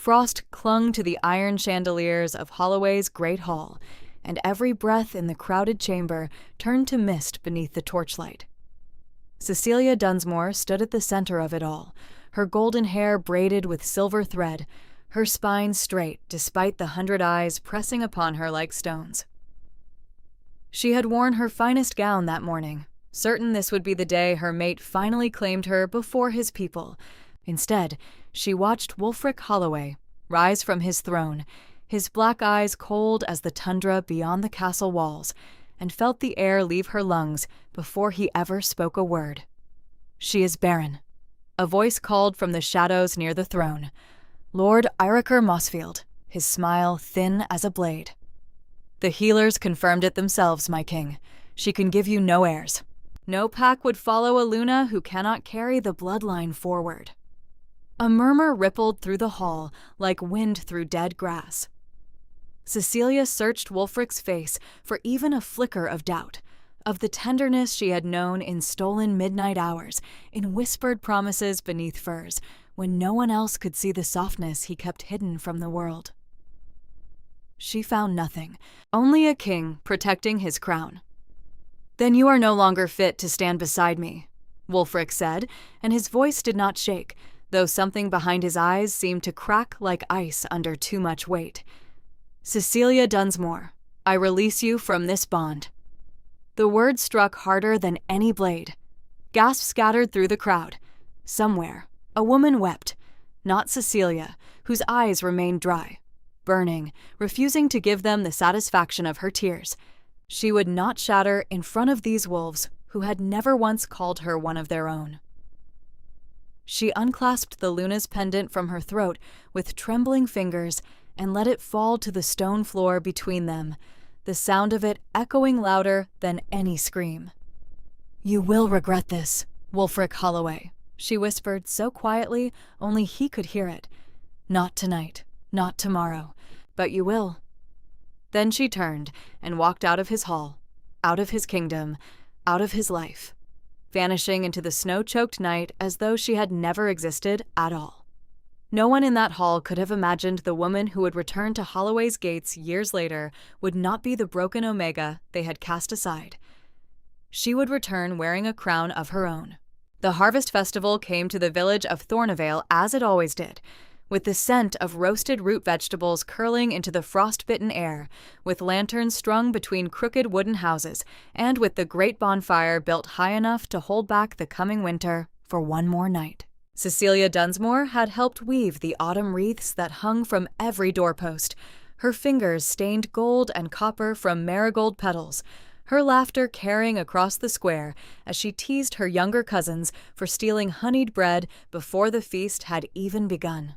frost clung to the iron chandeliers of Holloway's great hall, and every breath in the crowded chamber turned to mist beneath the torchlight. Cecilia Dunsmore stood at the center of it all, her golden hair braided with silver thread, her spine straight despite the 100 eyes pressing upon her like stones. She had worn her finest gown that morning, certain this would be the day her mate finally claimed her before his people. Instead, she watched Wulfric Holloway rise from his throne, his black eyes cold as the tundra beyond the castle walls, and felt the air leave her lungs before he ever spoke a word. "She is barren," a voice called from the shadows near the throne. Lord Iraker Mossfield, his smile thin as a blade. "The healers confirmed it themselves, my king. She can give you no heirs. No pack would follow a Luna who cannot carry the bloodline forward." A murmur rippled through the hall like wind through dead grass. Cecilia searched Wulfric's face for even a flicker of doubt, of the tenderness she had known in stolen midnight hours, in whispered promises beneath furs, when no one else could see the softness he kept hidden from the world. She found nothing, only a king protecting his crown. "Then you are no longer fit to stand beside me," Wulfric said, and his voice did not shake, though something behind his eyes seemed to crack like ice under too much weight. "Cecilia Dunsmore, I release you from this bond." The word struck harder than any blade. Gasps scattered through the crowd. Somewhere, a woman wept, not Cecilia, whose eyes remained dry, burning, refusing to give them the satisfaction of her tears. She would not shatter in front of these wolves who had never once called her one of their own. She unclasped the Luna's pendant from her throat with trembling fingers and let it fall to the stone floor between them, the sound of it echoing louder than any scream. "You will regret this, Wulfric Holloway," she whispered so quietly only he could hear it. "Not tonight, not tomorrow, but you will." Then she turned and walked out of his hall, out of his kingdom, out of his life, vanishing into the snow-choked night as though she had never existed at all. No one in that hall could have imagined the woman who would return to Holloway's gates years later would not be the broken Omega they had cast aside. She would return wearing a crown of her own. The harvest festival came to the village of Thornavale as it always did, with the scent of roasted root vegetables curling into the frost-bitten air, with lanterns strung between crooked wooden houses, and with the great bonfire built high enough to hold back the coming winter for one more night. Cecilia Dunsmore had helped weave the autumn wreaths that hung from every doorpost, her fingers stained gold and copper from marigold petals, her laughter carrying across the square as she teased her younger cousins for stealing honeyed bread before the feast had even begun.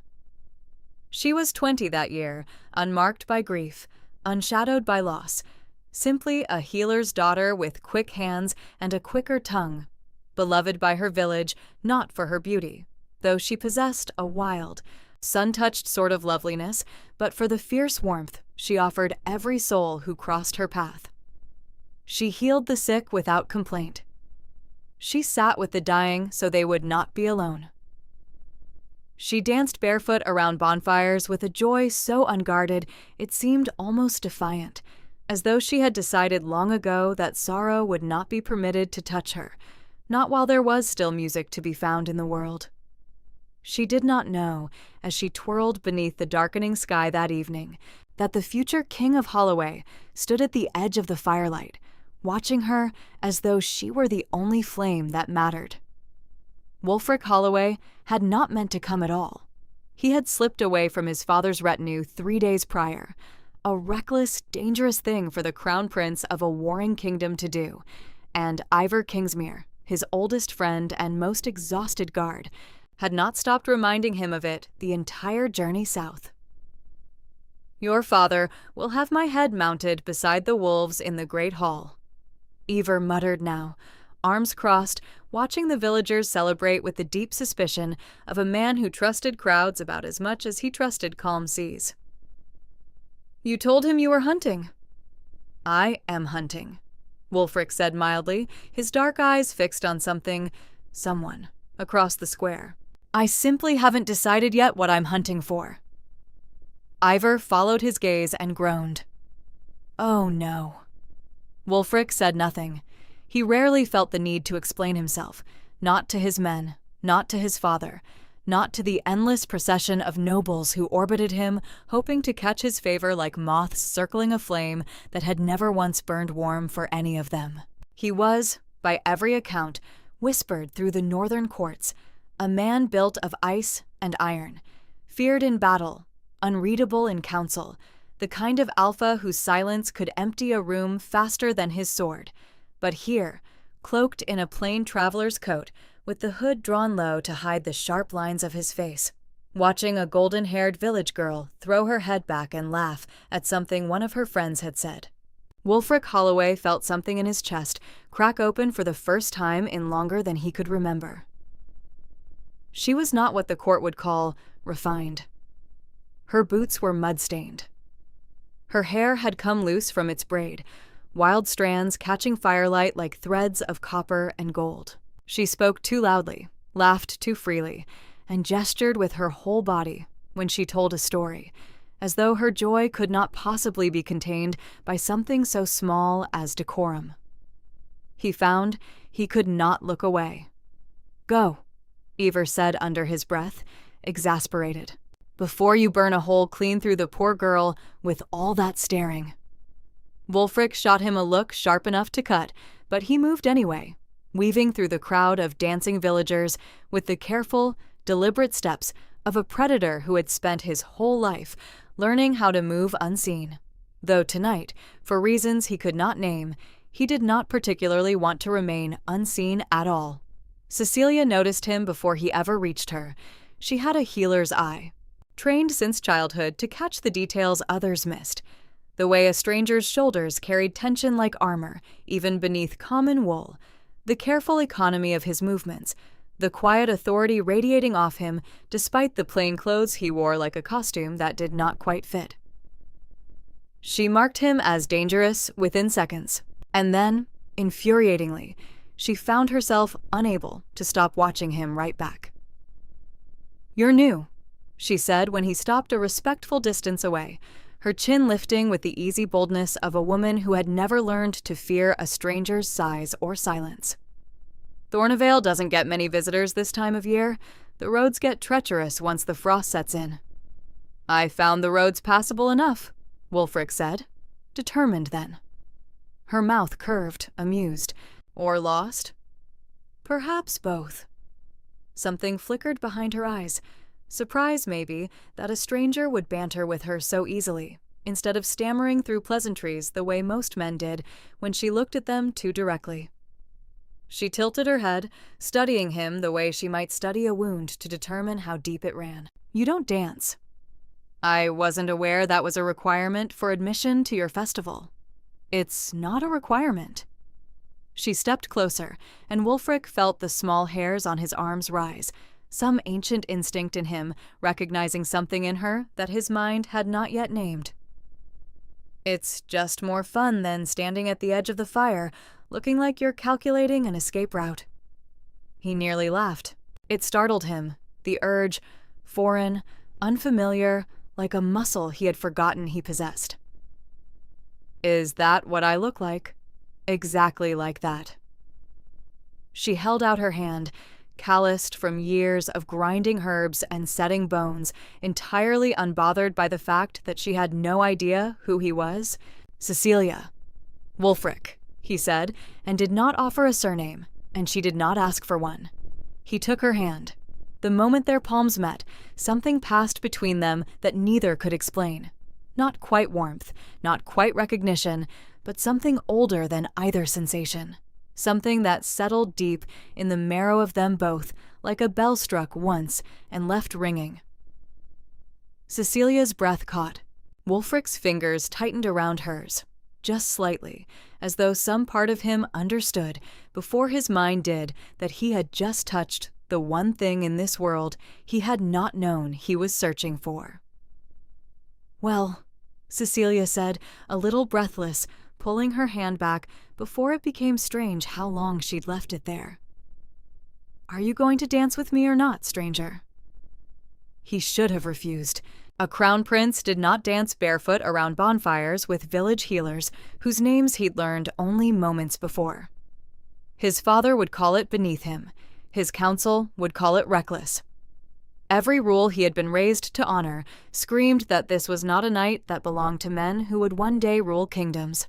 She was 20 that year, unmarked by grief, unshadowed by loss, simply a healer's daughter with quick hands and a quicker tongue, beloved by her village not for her beauty, though she possessed a wild, sun-touched sort of loveliness, but for the fierce warmth she offered every soul who crossed her path. She healed the sick without complaint. She sat with the dying so they would not be alone. She danced barefoot around bonfires with a joy so unguarded it seemed almost defiant, as though she had decided long ago that sorrow would not be permitted to touch her, not while there was still music to be found in the world. She did not know, as she twirled beneath the darkening sky that evening, that the future King of Holloway stood at the edge of the firelight, watching her as though she were the only flame that mattered. Wulfric Holloway had not meant to come at all. He had slipped away from his father's retinue 3 days prior, a reckless, dangerous thing for the crown prince of a warring kingdom to do, and Ivor Kingsmere, his oldest friend and most exhausted guard, had not stopped reminding him of it the entire journey south. "Your father will have my head mounted beside the wolves in the great hall," Ivor muttered now, arms crossed, watching the villagers celebrate with the deep suspicion of a man who trusted crowds about as much as he trusted calm seas. "You told him you were hunting." "I am hunting," Wulfric said mildly, his dark eyes fixed on someone, across the square. "I simply haven't decided yet what I'm hunting for." Ivor followed his gaze and groaned. Oh no. Wulfric said nothing. He rarely felt the need to explain himself, not to his men, not to his father, not to the endless procession of nobles who orbited him, hoping to catch his favor like moths circling a flame that had never once burned warm for any of them. He was, by every account, whispered through the northern courts, a man built of ice and iron, feared in battle, unreadable in council, the kind of alpha whose silence could empty a room faster than his sword. But here, cloaked in a plain traveler's coat, with the hood drawn low to hide the sharp lines of his face, watching a golden-haired village girl throw her head back and laugh at something one of her friends had said. Wulfric Holloway felt something in his chest crack open for the first time in longer than he could remember. She was not what the court would call refined. Her boots were mud-stained. Her hair had come loose from its braid, wild strands catching firelight like threads of copper and gold. She spoke too loudly, laughed too freely, and gestured with her whole body when she told a story, as though her joy could not possibly be contained by something so small as decorum. He found he could not look away. Go, Ivor said under his breath, exasperated, before you burn a hole clean through the poor girl with all that staring. Wulfric shot him a look sharp enough to cut, but he moved anyway, weaving through the crowd of dancing villagers with the careful, deliberate steps of a predator who had spent his whole life learning how to move unseen. Though tonight, for reasons he could not name, he did not particularly want to remain unseen at all. Cecilia noticed him before he ever reached her. She had a healer's eye, trained since childhood to catch the details others missed. The way a stranger's shoulders carried tension like armor, even beneath common wool, the careful economy of his movements, the quiet authority radiating off him despite the plain clothes he wore like a costume that did not quite fit. She marked him as dangerous within seconds, and then, infuriatingly, she found herself unable to stop watching him right back. "You're new," she said when he stopped a respectful distance away, her chin lifting with the easy boldness of a woman who had never learned to fear a stranger's size or silence. "Thornavale doesn't get many visitors this time of year. The roads get treacherous once the frost sets in." "I found the roads passable enough," Wulfric said, determined then. Her mouth curved, amused. "Or lost?" "Perhaps both." Something flickered behind her eyes. Surprise, maybe, that a stranger would banter with her so easily, instead of stammering through pleasantries the way most men did when she looked at them too directly. She tilted her head, studying him the way she might study a wound to determine how deep it ran. "You don't dance." "I wasn't aware that was a requirement for admission to your festival." "It's not a requirement." She stepped closer, and Wulfric felt the small hairs on his arms rise, some ancient instinct in him recognizing something in her that his mind had not yet named. "It's just more fun than standing at the edge of the fire, looking like you're calculating an escape route." He nearly laughed. It startled him, the urge, foreign, unfamiliar, like a muscle he had forgotten he possessed. "Is that what I look like?" "Exactly like that." She held out her hand, calloused from years of grinding herbs and setting bones, entirely unbothered by the fact that she had no idea who he was. "Cecilia." "Wulfric," he said, and did not offer a surname, and she did not ask for one. He took her hand. The moment their palms met, something passed between them that neither could explain. Not quite warmth, not quite recognition, but something older than either sensation. Something that settled deep in the marrow of them both, like a bell struck once and left ringing. Cecilia's breath caught. Wulfric's fingers tightened around hers, just slightly, as though some part of him understood, before his mind did, that he had just touched the one thing in this world he had not known he was searching for. "Well," Cecilia said, a little breathless, pulling her hand back before it became strange how long she'd left it there. "Are you going to dance with me or not, stranger?" He should have refused. A crown prince did not dance barefoot around bonfires with village healers whose names he'd learned only moments before. His father would call it beneath him. His council would call it reckless. Every rule he had been raised to honor screamed that this was not a night that belonged to men who would one day rule kingdoms.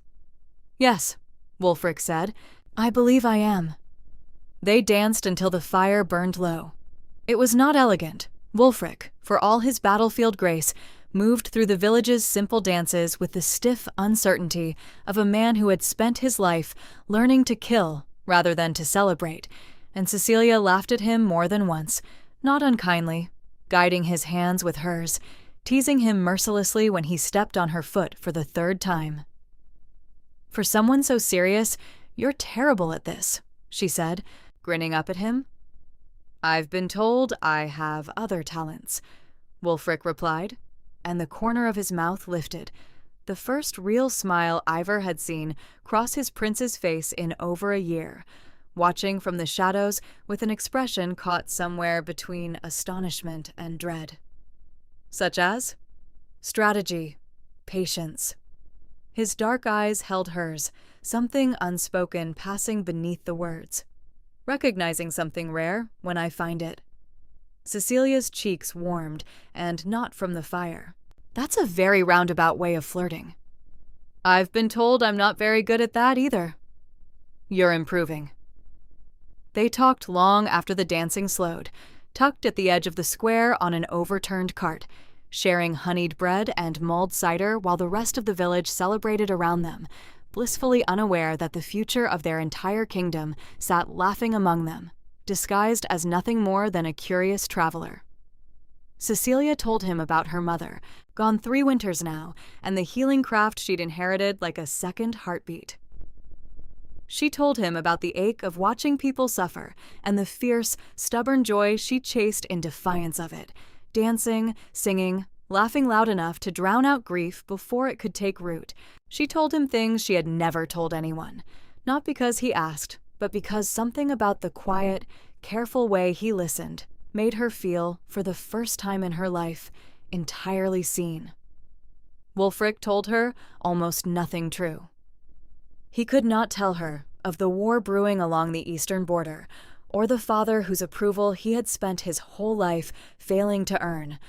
"Yes," Wulfric said, "I believe I am." They danced until the fire burned low. It was not elegant. Wulfric, for all his battlefield grace, moved through the village's simple dances with the stiff uncertainty of a man who had spent his life learning to kill rather than to celebrate, and Cecilia laughed at him more than once, not unkindly, guiding his hands with hers, teasing him mercilessly when he stepped on her foot for the third time. "For someone so serious, you're terrible at this," she said, grinning up at him. "I've been told I have other talents," Wulfric replied, and the corner of his mouth lifted, the first real smile Ivar had seen cross his prince's face in over a year, watching from the shadows with an expression caught somewhere between astonishment and dread. Such as? Strategy, patience. His dark eyes held hers, something unspoken passing beneath the words. Recognizing something rare when I find it. Cecilia's cheeks warmed, and not from the fire. That's a very roundabout way of flirting. "I've been told I'm not very good at that either." "You're improving." They talked long after the dancing slowed, tucked at the edge of the square on an overturned cart, sharing honeyed bread and mulled cider while the rest of the village celebrated around them, blissfully unaware that the future of their entire kingdom sat laughing among them, disguised as nothing more than a curious traveler. Cecilia told him about her mother, gone 3 winters now, and the healing craft she'd inherited like a second heartbeat. She told him about the ache of watching people suffer and the fierce, stubborn joy she chased in defiance of it, dancing, singing, laughing loud enough to drown out grief before it could take root. She told him things she had never told anyone, not because he asked, but because something about the quiet, careful way he listened made her feel, for the first time in her life, entirely seen. Wulfric told her almost nothing true. He could not tell her of the war brewing along the eastern border, or the father whose approval he had spent his whole life failing to earn,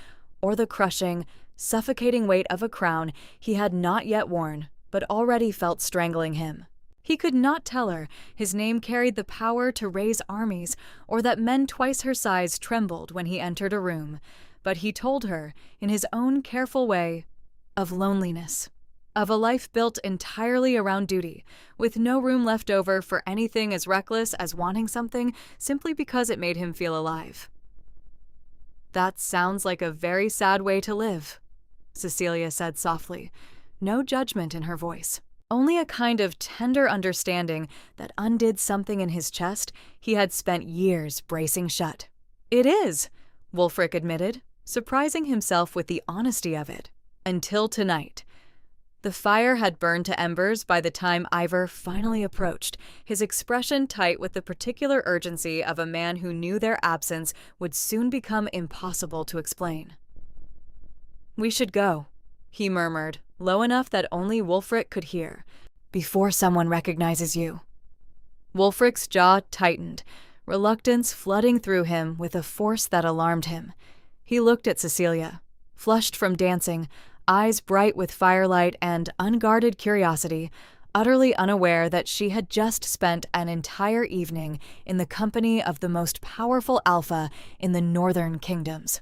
or the crushing, suffocating weight of a crown he had not yet worn, but already felt strangling him. He could not tell her his name carried the power to raise armies, or that men twice her size trembled when he entered a room, but he told her, in his own careful way, of loneliness, of a life built entirely around duty, with no room left over for anything as reckless as wanting something simply because it made him feel alive. "That sounds like a very sad way to live," Cecilia said softly, no judgment in her voice, only a kind of tender understanding that undid something in his chest he had spent years bracing shut. "It is," Wulfric admitted, surprising himself with the honesty of it. "Until tonight." The fire had burned to embers by the time Ivar finally approached, his expression tight with the particular urgency of a man who knew their absence would soon become impossible to explain. "We should go," he murmured, low enough that only Wulfric could hear, "before someone recognizes you." Wulfric's jaw tightened, reluctance flooding through him with a force that alarmed him. He looked at Cecilia, flushed from dancing, eyes bright with firelight and unguarded curiosity, utterly unaware that she had just spent an entire evening in the company of the most powerful alpha in the northern kingdoms.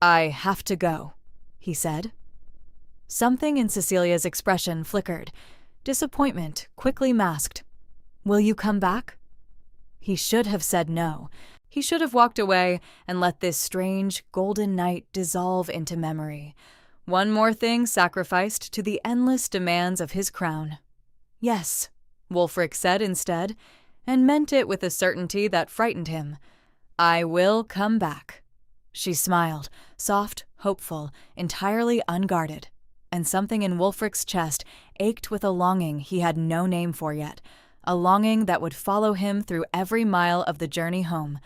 "I have to go," he said. Something in Cecilia's expression flickered, disappointment quickly masked. "Will you come back?" He should have said no. He should have walked away and let this strange, golden night dissolve into memory. One more thing sacrificed to the endless demands of his crown. "Yes," Wulfric said instead, and meant it with a certainty that frightened him. "I will come back." She smiled, soft, hopeful, entirely unguarded, and something in Wulfric's chest ached with a longing he had no name for yet, a longing that would follow him through every mile of the journey home,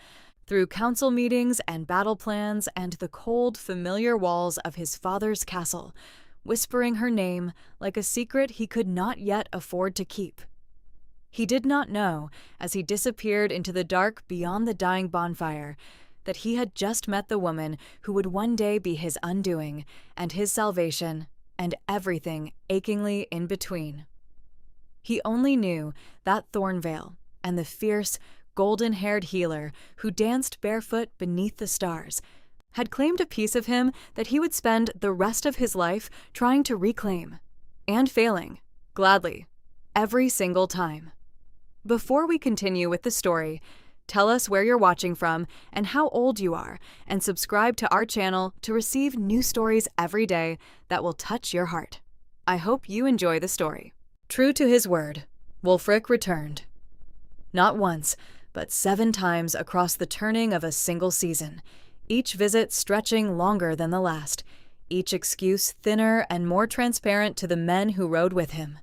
through council meetings and battle plans and the cold, familiar walls of his father's castle, whispering her name like a secret he could not yet afford to keep. He did not know, as he disappeared into the dark beyond the dying bonfire, that he had just met the woman who would one day be his undoing and his salvation and everything achingly in between. He only knew that thorn veil and the fierce, golden-haired healer who danced barefoot beneath the stars had claimed a piece of him that he would spend the rest of his life trying to reclaim, and failing, gladly, every single time. Before we continue with the story, tell us where you're watching from and how old you are, and subscribe to our channel to receive new stories every day that will touch your heart. I hope you enjoy the story. True to his word, Wulfric returned. Not once, but 7 times across the turning of a single season, each visit stretching longer than the last, each excuse thinner and more transparent to the men who rode with him.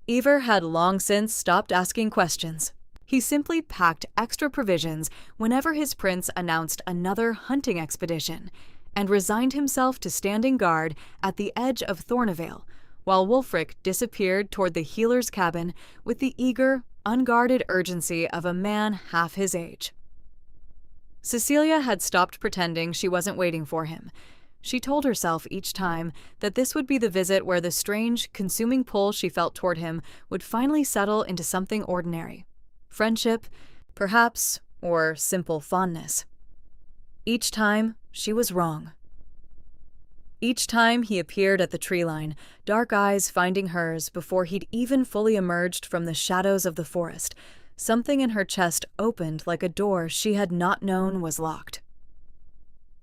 Ivar had long since stopped asking questions. He simply packed extra provisions whenever his prince announced another hunting expedition, and resigned himself to standing guard at the edge of Thornavale, while Wulfric disappeared toward the healer's cabin with the eager, unguarded urgency of a man half his age. Cecilia had stopped pretending she wasn't waiting for him. She told herself each time that this would be the visit where the strange, consuming pull she felt toward him would finally settle into something ordinary. Friendship, perhaps, or simple fondness. Each time, she was wrong. Each time he appeared at the tree line, dark eyes finding hers before he'd even fully emerged from the shadows of the forest, something in her chest opened like a door she had not known was locked.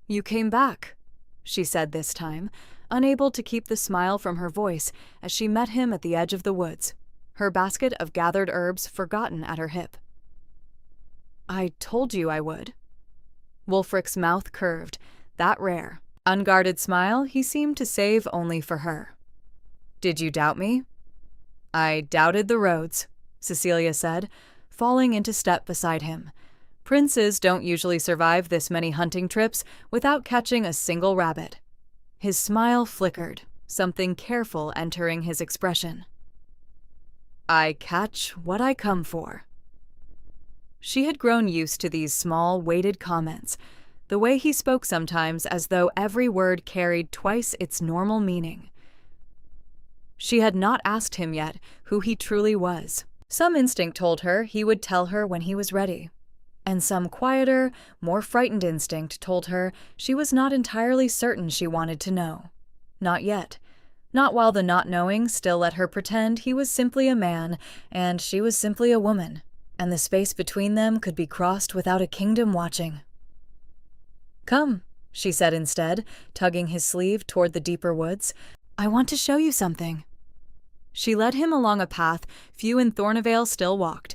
"You came back," she said this time, unable to keep the smile from her voice as she met him at the edge of the woods, her basket of gathered herbs forgotten at her hip. "I told you I would." Wulfric's mouth curved, that rare, unguarded smile he seemed to save only for her. "Did you doubt me?" "I doubted the roads," Cecilia said, falling into step beside him. Princes don't usually survive this many hunting trips without catching a single rabbit. His smile flickered, something careful entering his expression. "I catch what I come for." She had grown used to these small, weighted comments, the way he spoke sometimes as though every word carried twice its normal meaning. She had not asked him yet who he truly was. Some instinct told her he would tell her when he was ready, and some quieter, more frightened instinct told her she was not entirely certain she wanted to know. Not yet. Not while the not knowing still let her pretend he was simply a man and she was simply a woman, and the space between them could be crossed without a kingdom watching. "Come," she said instead, tugging his sleeve toward the deeper woods. "I want to show you something." She led him along a path few in Thornavale still walked,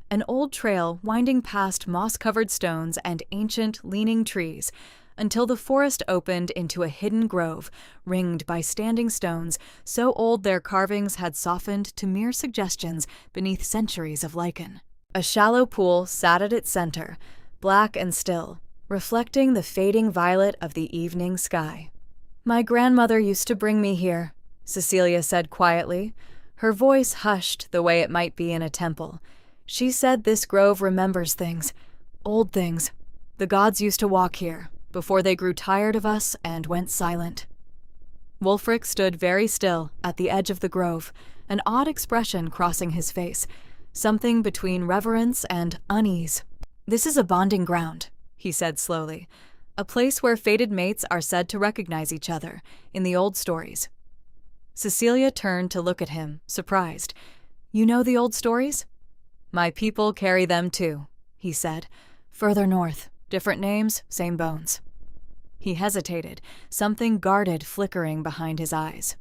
an old trail winding past moss-covered stones and ancient, leaning trees, until the forest opened into a hidden grove, ringed by standing stones so old their carvings had softened to mere suggestions beneath centuries of lichen. A shallow pool sat at its center, black and still, reflecting the fading violet of the evening sky. "My grandmother used to bring me here," Cecilia said quietly, her voice hushed the way it might be in a temple. "She said this grove remembers things, old things. The gods used to walk here, before they grew tired of us and went silent." Wulfric stood very still at the edge of the grove, an odd expression crossing his face, something between reverence and unease. "This is a bonding ground," he said slowly, "a place where fated mates are said to recognize each other, in the old stories." Cecilia turned to look at him, surprised. "You know the old stories?" "My people carry them too," he said. "Further north, different names, same bones." He hesitated, something guarded flickering behind his eyes.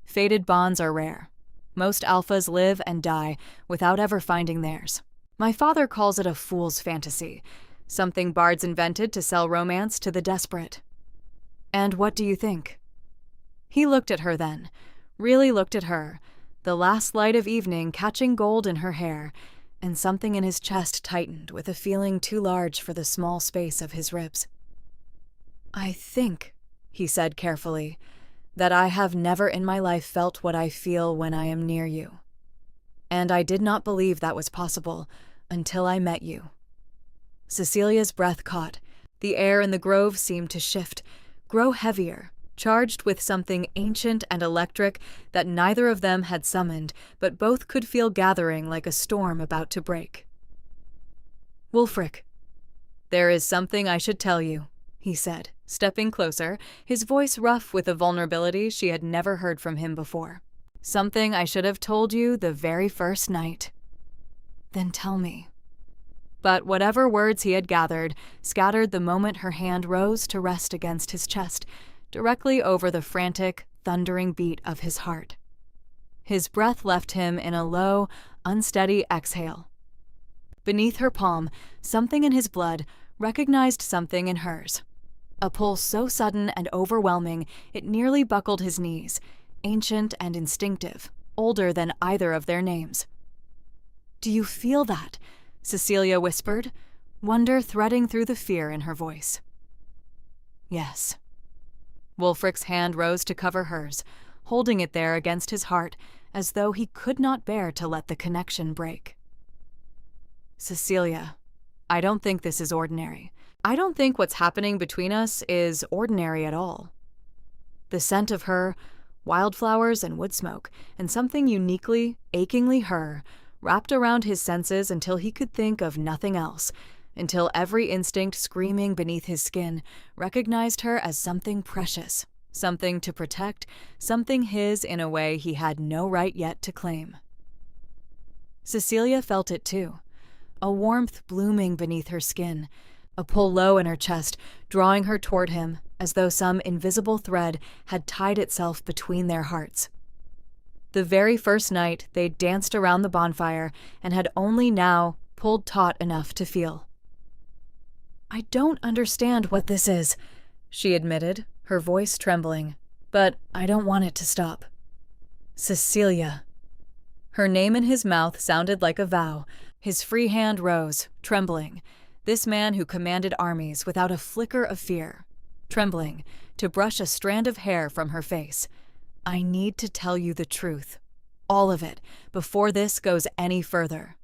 "Fated bonds are rare. Most alphas live and die without ever finding theirs. My father calls it a fool's fantasy, something bards invented to sell romance to the desperate." "And what do you think?" He looked at her then, really looked at her, the last light of evening catching gold in her hair, and something in his chest tightened with a feeling too large for the small space of his ribs. "I think," he said carefully, "that I have never in my life felt what I feel when I am near you. And I did not believe that was possible until I met you." Cecilia's breath caught. The air in the grove seemed to shift, grow heavier, charged with something ancient and electric that neither of them had summoned, but both could feel gathering like a storm about to break. "Wulfric, there is something I should tell you," he said, stepping closer, his voice rough with a vulnerability she had never heard from him before. "Something I should have told you the very first night." "Then tell me." But whatever words he had gathered scattered the moment her hand rose to rest against his chest, directly over the frantic, thundering beat of his heart. His breath left him in a low, unsteady exhale. Beneath her palm, something in his blood recognized something in hers. A pulse so sudden and overwhelming it nearly buckled his knees, ancient and instinctive, older than either of their names. "Do you feel that?" Cecilia whispered, wonder threading through the fear in her voice. "Yes." Wulfric's hand rose to cover hers, holding it there against his heart, as though he could not bear to let the connection break. "Cecilia, I don't think this is ordinary. I don't think what's happening between us is ordinary at all." The scent of her, wildflowers and wood smoke, and something uniquely, achingly her, wrapped around his senses until he could think of nothing else, until every instinct screaming beneath his skin recognized her as something precious, something to protect, something his in a way he had no right yet to claim. Cecilia felt it too, a warmth blooming beneath her skin, a pull low in her chest, drawing her toward him as though some invisible thread had tied itself between their hearts. The very first night they danced around the bonfire and had only now pulled taut enough to feel. "I don't understand what this is," she admitted, her voice trembling, "but I don't want it to stop." "Cecilia." Her name in his mouth sounded like a vow. His free hand rose, trembling. This man who commanded armies without a flicker of fear, trembling, to brush a strand of hair from her face. "I need to tell you the truth. All of it, before this goes any further."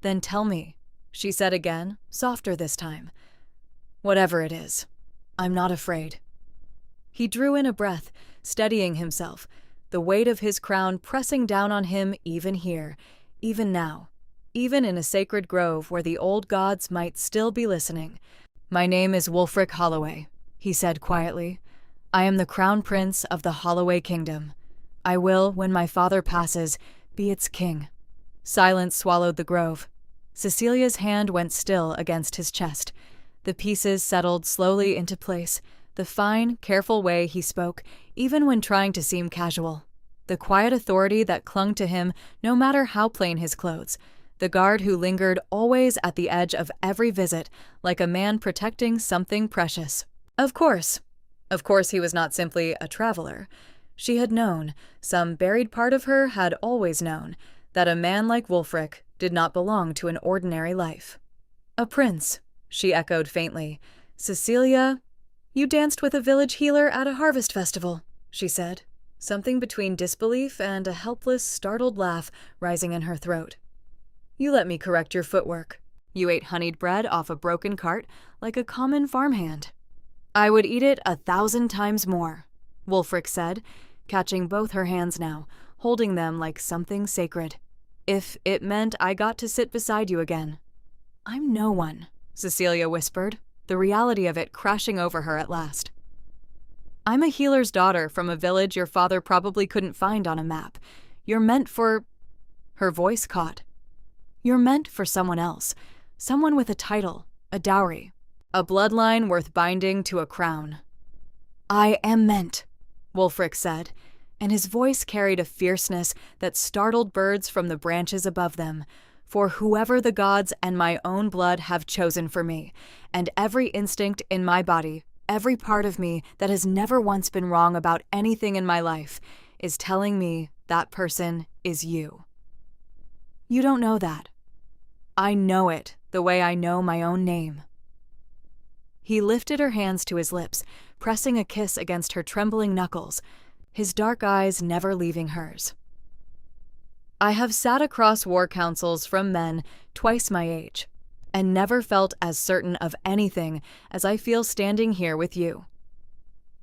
"Then tell me," she said again, softer this time. "Whatever it is, I'm not afraid." He drew in a breath, steadying himself, the weight of his crown pressing down on him even here, even now, even in a sacred grove where the old gods might still be listening. "My name is Wulfric Holloway," he said quietly. "I am the crown prince of the Holloway kingdom. I will, when my father passes, be its king." Silence swallowed the grove. Cecilia's hand went still against his chest. The pieces settled slowly into place, the fine, careful way he spoke, even when trying to seem casual. The quiet authority that clung to him no matter how plain his clothes. The guard who lingered always at the edge of every visit, like a man protecting something precious. Of course he was not simply a traveler. She had known, some buried part of her had always known, that a man like Wulfric did not belong to an ordinary life. "A prince," she echoed faintly. "Cecilia, you danced with a village healer at a harvest festival," she said, something between disbelief and a helpless, startled laugh rising in her throat. "You let me correct your footwork. You ate honeyed bread off a broken cart like a common farmhand." "I would eat it 1,000 times more," Wulfric said, catching both her hands now, holding them like something sacred. "If it meant I got to sit beside you again." "I'm no one," Cecilia whispered, the reality of it crashing over her at last. "I'm a healer's daughter from a village your father probably couldn't find on a map. You're meant for—" Her voice caught. "You're meant for someone else, someone with a title, a dowry, a bloodline worth binding to a crown." "I am meant," Wulfric said, and his voice carried a fierceness that startled birds from the branches above them, "for whoever the gods and my own blood have chosen for me, and every instinct in my body, every part of me that has never once been wrong about anything in my life, is telling me that person is you." "You don't know that." I know it the way I know my own name." He lifted her hands to his lips, pressing a kiss against her trembling knuckles, his dark eyes never leaving hers. "I have sat across war councils from men twice my age, and never felt as certain of anything as I feel standing here with you."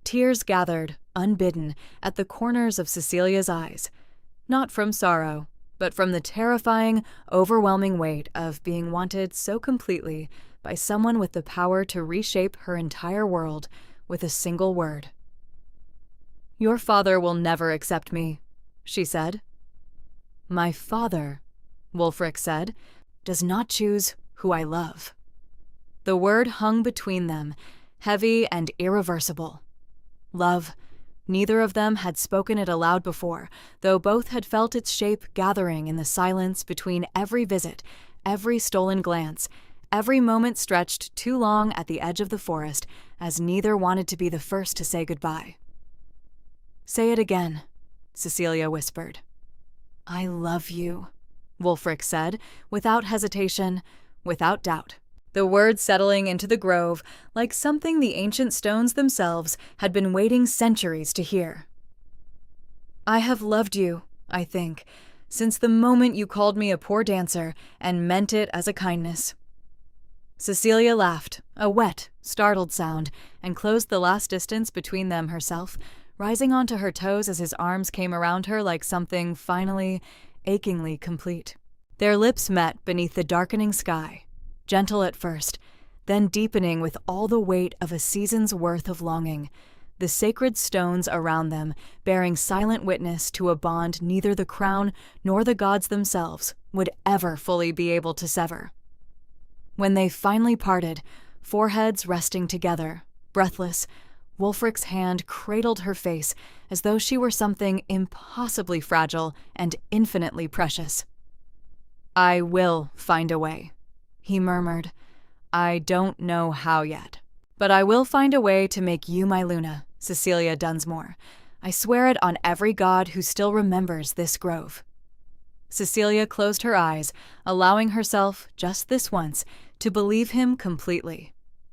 Tears gathered, unbidden, at the corners of Cecilia's eyes, not from sorrow, but from the terrifying, overwhelming weight of being wanted so completely by someone with the power to reshape her entire world with a single word. "Your father will never accept me," she said. "My father," Wulfric said, "does not choose who I love." The word hung between them, heavy and irreversible. Love. Neither of them had spoken it aloud before, though both had felt its shape gathering in the silence between every visit, every stolen glance, every moment stretched too long at the edge of the forest, as neither wanted to be the first to say goodbye. "Say it again," Cecilia whispered. "I love you," Wulfric said, without hesitation, without doubt, the words settling into the grove like something the ancient stones themselves had been waiting centuries to hear. "I have loved you, I think, since the moment you called me a poor dancer and meant it as a kindness." Cecilia laughed, a wet, startled sound, and closed the last distance between them herself, rising onto her toes as his arms came around her like something finally, achingly complete. Their lips met beneath the darkening sky, gentle at first, then deepening with all the weight of a season's worth of longing, the sacred stones around them bearing silent witness to a bond neither the crown nor the gods themselves would ever fully be able to sever. When they finally parted, foreheads resting together, breathless, Wulfric's hand cradled her face as though she were something impossibly fragile and infinitely precious. "I will find a way," he murmured. "I don't know how yet. But I will find a way to make you my Luna, Cecilia Dunsmore. I swear it on every god who still remembers this grove." Cecilia closed her eyes, allowing herself, just this once, to believe him completely.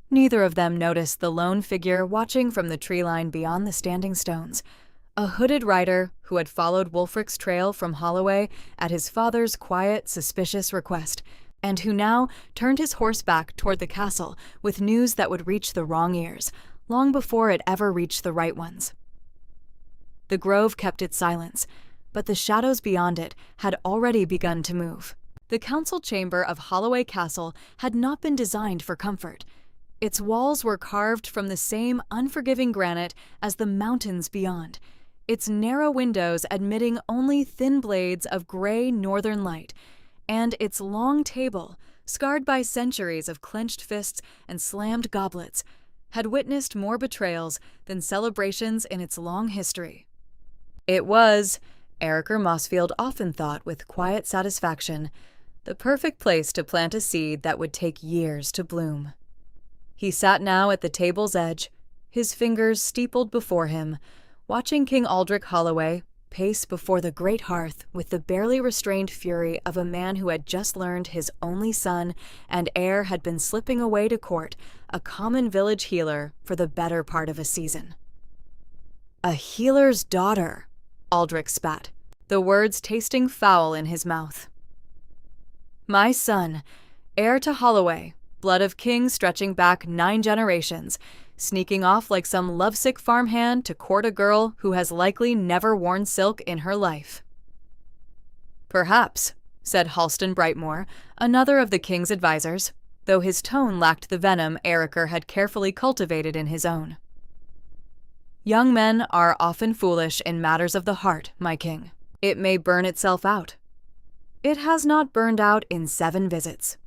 Neither of them noticed the lone figure watching from the tree line beyond the standing stones, a hooded rider who had followed Wulfric's trail from Holloway at his father's quiet, suspicious request, and who now turned his horse back toward the castle with news that would reach the wrong ears, long before it ever reached the right ones. The grove kept its silence, but the shadows beyond it had already begun to move. The council chamber of Holloway Castle had not been designed for comfort. Its walls were carved from the same unforgiving granite as the mountains beyond, its narrow windows admitting only thin blades of gray northern light, and its long table, scarred by centuries of clenched fists and slammed goblets, had witnessed more betrayals than celebrations in its long history. It was, Eriker Mossfield often thought with quiet satisfaction, the perfect place to plant a seed that would take years to bloom. He sat now at the table's edge, his fingers steepled before him, watching King Wulfric Holloway pace before the great hearth with the barely restrained fury of a man who had just learned his only son and heir had been slipping away to court, a common village healer, for the better part of a season. "A healer's daughter," Wulfric spat, the words tasting foul in his mouth. "My son, heir to Holloway, blood of kings stretching back 9 generations, sneaking off like some lovesick farmhand to court a girl who has likely never worn silk in her life." "Perhaps," said Halston Brightmore, another of the king's advisers, though his tone lacked the venom Eriker had carefully cultivated in his own. "Young men are often foolish in matters of the heart, my king. It may burn itself out." "It has not burned out in 7 visits,"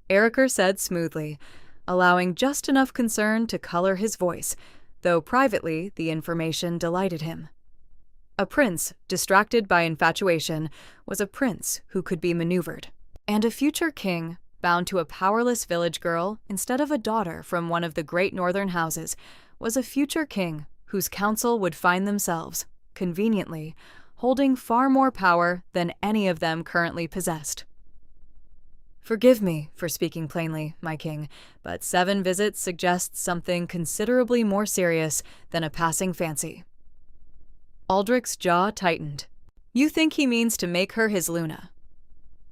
Eriker said smoothly, allowing just enough concern to color his voice, though privately the information delighted him. A prince, distracted by infatuation, was a prince who could be maneuvered, and a future king, bound to a powerless village girl instead of a daughter from one of the great northern houses, was a future king whose council would find themselves, conveniently, holding far more power than any of them currently possessed. Forgive me for speaking plainly, my king, but 7 visits suggests something considerably more serious than a passing fancy. Aldric's jaw tightened. You think he means to make her his Luna?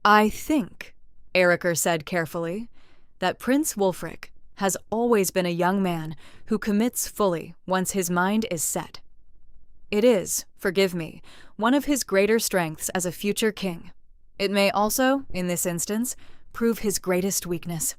I think, Erikr said carefully, that Prince Wulfric has always been a young man who commits fully once his mind is set. It is, forgive me, one of his greater strengths as a future king. It may also, in this instance, prove his greatest weakness.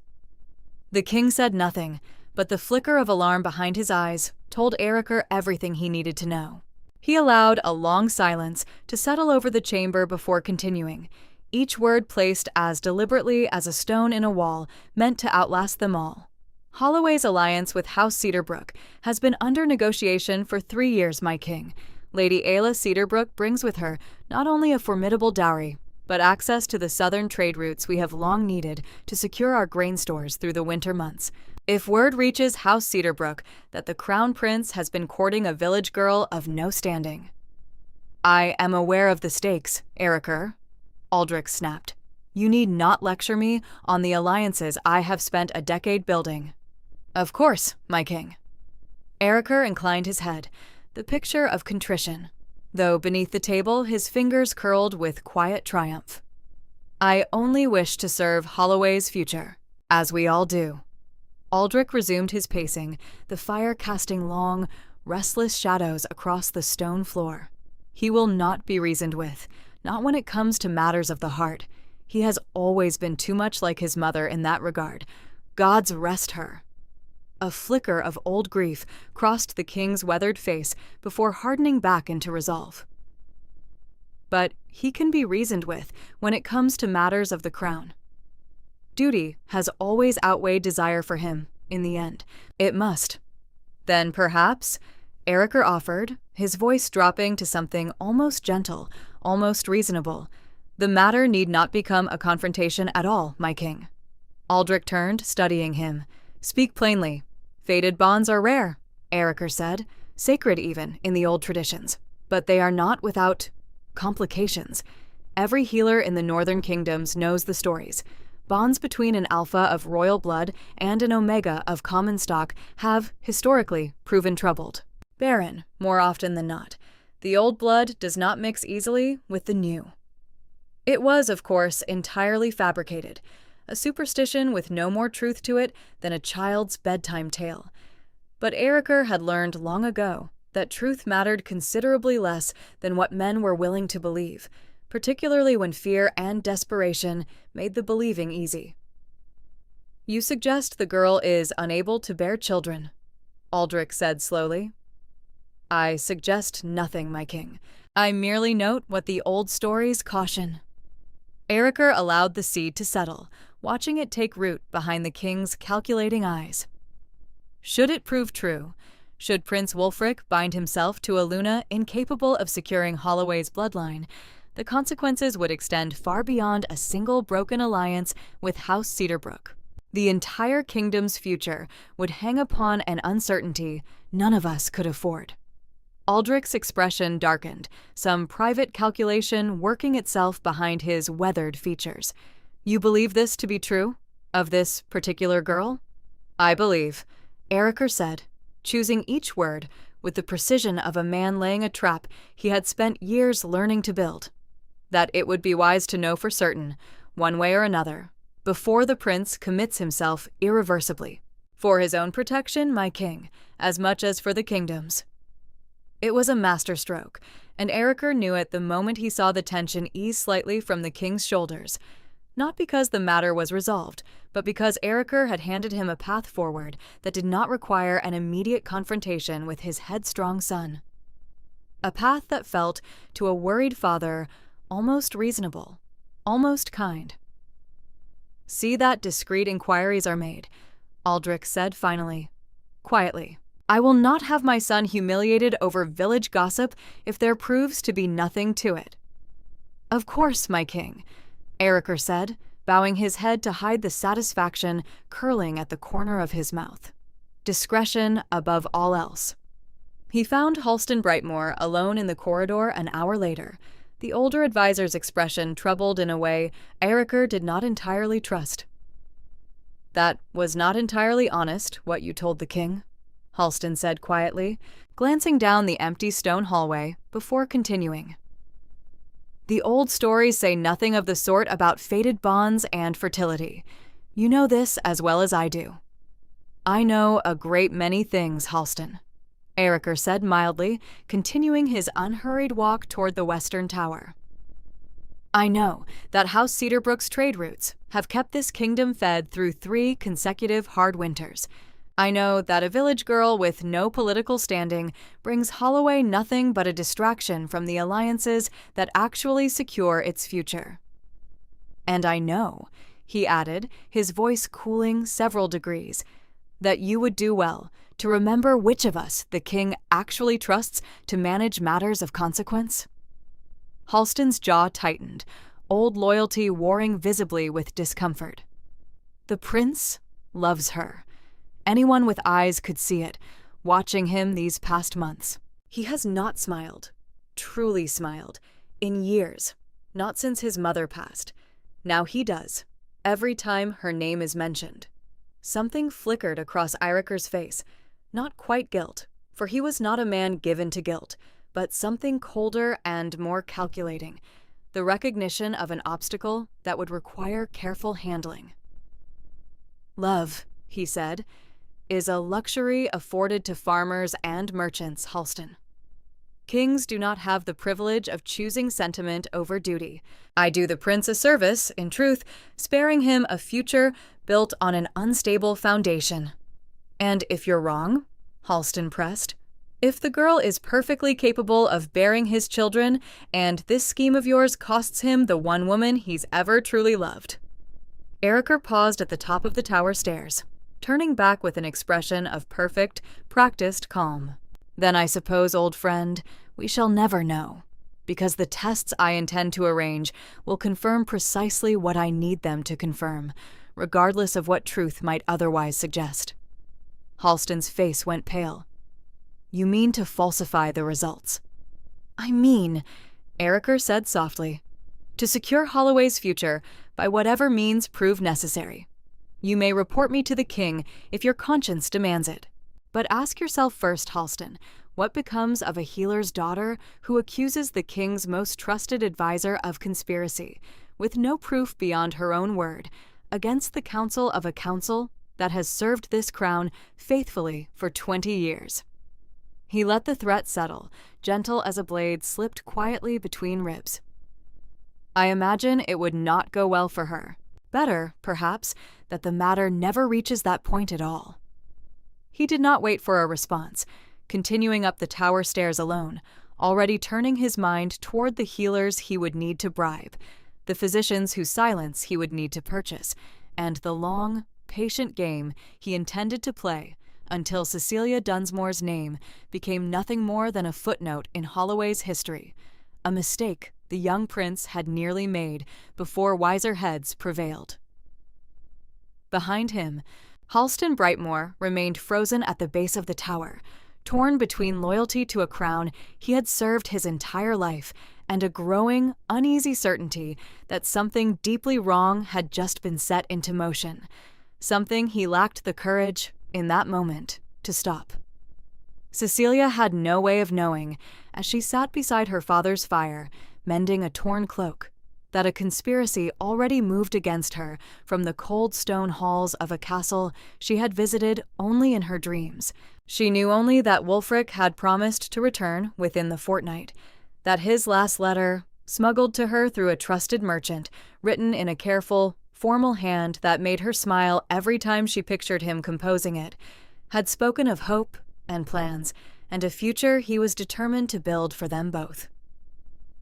The king said nothing, but the flicker of alarm behind his eyes told Erikr everything he needed to know. He allowed a long silence to settle over the chamber before continuing, each word placed as deliberately as a stone in a wall meant to outlast them all. Holloway's alliance with House Cedarbrook has been under negotiation for 3 years, my king. Lady Aela Cedarbrook brings with her not only a formidable dowry, but access to the southern trade routes we have long needed to secure our grain stores through the winter months. If word reaches House Cedarbrook that the Crown Prince has been courting a village girl of no standing. I am aware of the stakes, Erikr, Aldrich snapped. You need not lecture me on the alliances I have spent a decade building. Of course, my king. Erikr inclined his head, the picture of contrition, though beneath the table his fingers curled with quiet triumph. I only wish to serve Holloway's future, as we all do. Aldrich resumed his pacing, the fire casting long, restless shadows across the stone floor. He will not be reasoned with, not when it comes to matters of the heart. He has always been too much like his mother in that regard. Gods rest her. A flicker of old grief crossed the king's weathered face before hardening back into resolve. But he can be reasoned with when it comes to matters of the crown. Duty has always outweighed desire for him, in the end. It must. Then perhaps, Erikr offered, his voice dropping to something almost gentle, almost reasonable. The matter need not become a confrontation at all, my king. Aldrich turned, studying him. Speak plainly. Fated bonds are rare, Erikr said, sacred even in the old traditions. But they are not without complications. Every healer in the northern kingdoms knows the stories. Bonds between an alpha of royal blood and an omega of common stock have, historically, proven troubled. Barren, more often than not. The old blood does not mix easily with the new. It was, of course, entirely fabricated, a superstition with no more truth to it than a child's bedtime tale. But Erikr had learned long ago that truth mattered considerably less than what men were willing to believe, particularly when fear and desperation made the believing easy. You suggest the girl is unable to bear children, Aldrich said slowly. I suggest nothing, my king. I merely note what the old stories caution. Erikr allowed the seed to settle, watching it take root behind the king's calculating eyes. Should it prove true, should Prince Wulfric bind himself to a Luna incapable of securing Holloway's bloodline, the consequences would extend far beyond a single broken alliance with House Cedarbrook. The entire kingdom's future would hang upon an uncertainty none of us could afford. Aldrich's expression darkened, some private calculation working itself behind his weathered features. You believe this to be true? Of this particular girl? I believe, Erikr said, choosing each word with the precision of a man laying a trap he had spent years learning to build, that it would be wise to know for certain, one way or another, before the prince commits himself irreversibly. For his own protection, my king, as much as for the kingdom's. It was a masterstroke, and Erikr knew it the moment he saw the tension ease slightly from the king's shoulders, not because the matter was resolved, but because Erikr had handed him a path forward that did not require an immediate confrontation with his headstrong son. A path that felt, to a worried father, almost reasonable, almost kind. See that discreet inquiries are made, Aldrich said finally, quietly. I will not have my son humiliated over village gossip if there proves to be nothing to it. Of course, my king, Erikr said, bowing his head to hide the satisfaction curling at the corner of his mouth. Discretion above all else. He found Halston Brightmore alone in the corridor an hour later, The older advisor's expression troubled in a way Eiríkur did not entirely trust. "That was not entirely honest, what you told the king," Halston said quietly, glancing down the empty stone hallway before continuing. "The old stories say nothing of the sort about fated bonds and fertility. You know this as well as I do." "I know a great many things, Halston," Eiríkur said mildly, continuing his unhurried walk toward the western tower. "I know that House Cedarbrook's trade routes have kept this kingdom fed through 3 consecutive hard winters. I know that a village girl with no political standing brings Holloway nothing but a distraction from the alliances that actually secure its future. And I know," he added, his voice cooling several degrees, "that you would do well to remember which of us the king actually trusts to manage matters of consequence." Halston's jaw tightened, old loyalty warring visibly with discomfort. The prince loves her. Anyone with eyes could see it, watching him these past months. He has not smiled, truly smiled, in years, not since his mother passed. Now he does, every time her name is mentioned. Something flickered across Eiríkur's face, not quite guilt, for he was not a man given to guilt, but something colder and more calculating, the recognition of an obstacle that would require careful handling. "Love," he said, "is a luxury afforded to farmers and merchants, Halston. Kings do not have the privilege of choosing sentiment over duty. I do the prince a service, in truth, sparing him a future built on an unstable foundation." "And if you're wrong?" Halston pressed. "If the girl is perfectly capable of bearing his children, and this scheme of yours costs him the one woman he's ever truly loved." Eiríkur paused at the top of the tower stairs, turning back with an expression of perfect, practiced calm. "Then I suppose, old friend, we shall never know, because the tests I intend to arrange will confirm precisely what I need them to confirm, regardless of what truth might otherwise suggest." Halston's face went pale. "You mean to falsify the results?" "I mean," Eiríkur said softly, "to secure Holloway's future by whatever means prove necessary. You may report me to the king if your conscience demands it. But ask yourself first, Halston, what becomes of a healer's daughter who accuses the king's most trusted advisor of conspiracy, with no proof beyond her own word, against the counsel of a council that has served this crown faithfully for 20 years. He let the threat settle, gentle as a blade slipped quietly between ribs. "I imagine it would not go well for her. Better, perhaps, that the matter never reaches that point at all." He did not wait for a response, continuing up the tower stairs alone, already turning his mind toward the healers he would need to bribe, the physicians whose silence he would need to purchase, and the long, patient game he intended to play until Cecilia Dunsmore's name became nothing more than a footnote in Holloway's history, a mistake the young prince had nearly made before wiser heads prevailed. Behind him, Halston Brightmore remained frozen at the base of the tower, torn between loyalty to a crown he had served his entire life and a growing, uneasy certainty that something deeply wrong had just been set into motion, something he lacked the courage, in that moment, to stop. Cecilia had no way of knowing, as she sat beside her father's fire, mending a torn cloak, that a conspiracy already moved against her from the cold stone halls of a castle she had visited only in her dreams. She knew only that Wulfric had promised to return within the fortnight, that his last letter, smuggled to her through a trusted merchant, written in a careful, formal hand that made her smile every time she pictured him composing it, had spoken of hope and plans, and a future he was determined to build for them both.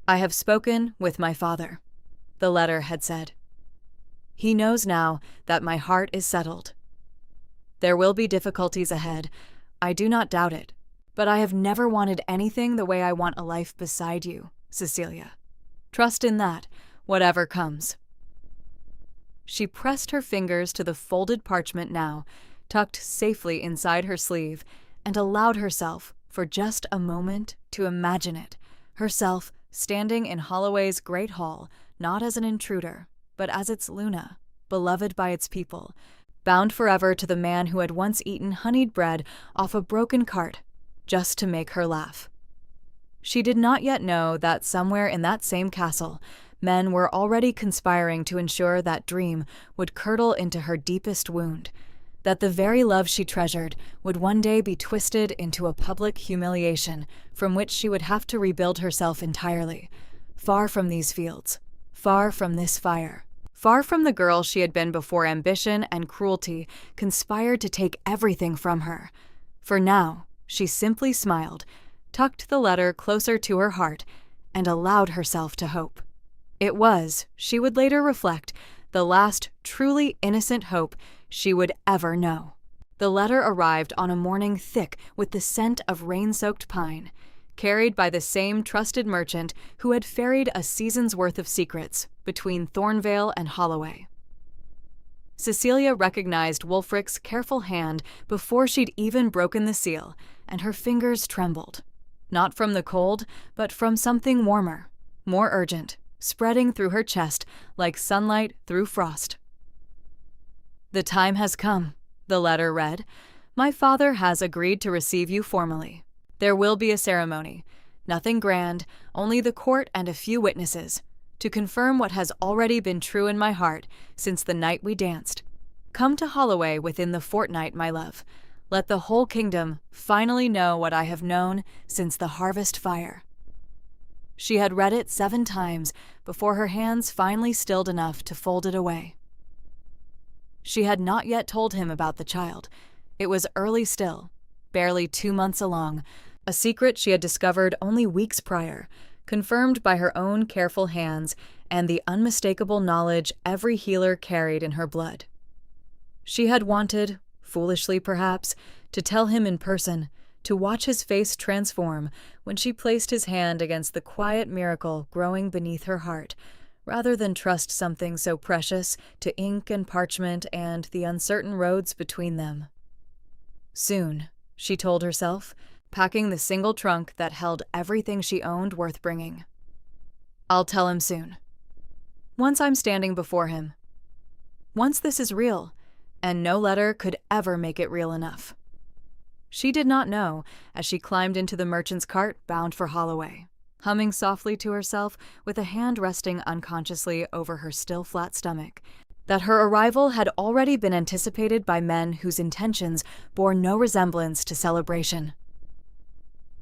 "I have spoken with my father," the letter had said. "He knows now that my heart is settled. There will be difficulties ahead, I do not doubt it, but I have never wanted anything the way I want a life beside you, Cecilia. Trust in that, whatever comes." She pressed her fingers to the folded parchment now, tucked safely inside her sleeve, and allowed herself, for just a moment, to imagine it, herself standing in Holloway's great hall, not as an intruder, but as its Luna, beloved by its people, bound forever to the man who had once eaten honeyed bread off a broken cart, just to make her laugh. She did not yet know that somewhere in that same castle, men were already conspiring to ensure that dream would curdle into her deepest wound, that the very love she treasured would one day be twisted into a public humiliation from which she would have to rebuild herself entirely, far from these fields, far from this fire, far from the girl she had been before ambition and cruelty conspired to take everything from her. For now, she simply smiled, tucked the letter closer to her heart, and allowed herself to hope. It was, she would later reflect, the last truly innocent hope she would ever know. The letter arrived on a morning thick with the scent of rain-soaked pine, carried by the same trusted merchant who had ferried a season's worth of secrets between Thornvale and Holloway. Cecilia recognized Wulfric's careful hand before she'd even broken the seal, and her fingers trembled. Not from the cold, but from something warmer, more urgent, spreading through her chest like sunlight through frost. "The time has come," the letter read. "My father has agreed to receive you formally. There will be a ceremony. Nothing grand, only the court and a few witnesses, to confirm what has already been true in my heart since the night we danced. Come to Holloway within the fortnight, my love. Let the whole kingdom finally know what I have known since the harvest fire." She had read it 7 times before her hands finally stilled enough to fold it away. She had not yet told him about the child. It was early still, barely 2 months along, a secret she had discovered only weeks prior, confirmed by her own careful hands and the unmistakable knowledge every healer carried in her blood. She had wanted, foolishly perhaps, to tell him in person, to watch his face transform when she placed his hand against the quiet miracle growing beneath her heart, rather than trust something so precious to ink and parchment and the uncertain roads between them. Soon, she told herself, packing the single trunk that held everything she owned worth bringing. "I'll tell him soon. Once I'm standing before him. Once this is real, and no letter could ever make it real enough." She did not know, as she climbed into the merchant's cart bound for Holloway, humming softly to herself with a hand resting unconsciously over her still flat stomach, that her arrival had already been anticipated by men whose intentions bore no resemblance to celebration.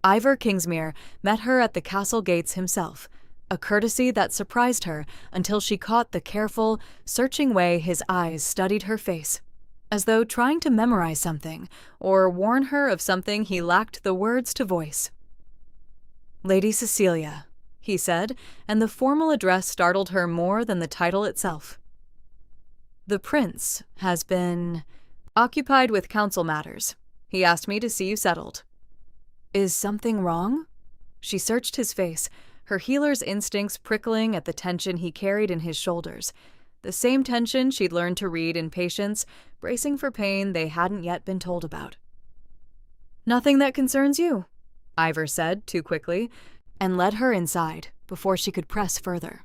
Ivar Kingsmere met her at the castle gates himself, a courtesy that surprised her until she caught the careful, searching way his eyes studied her face, as though trying to memorize something or warn her of something he lacked the words to voice. "Lady Cecilia," he said, and the formal address startled her more than the title itself. "The prince has been occupied with council matters. He asked me to see you settled." "Is something wrong?" She searched his face, her healer's instincts prickling at the tension he carried in his shoulders, the same tension she'd learned to read in patients, bracing for pain they hadn't yet been told about. "Nothing that concerns you," Ivar said too quickly, and led her inside before she could press further.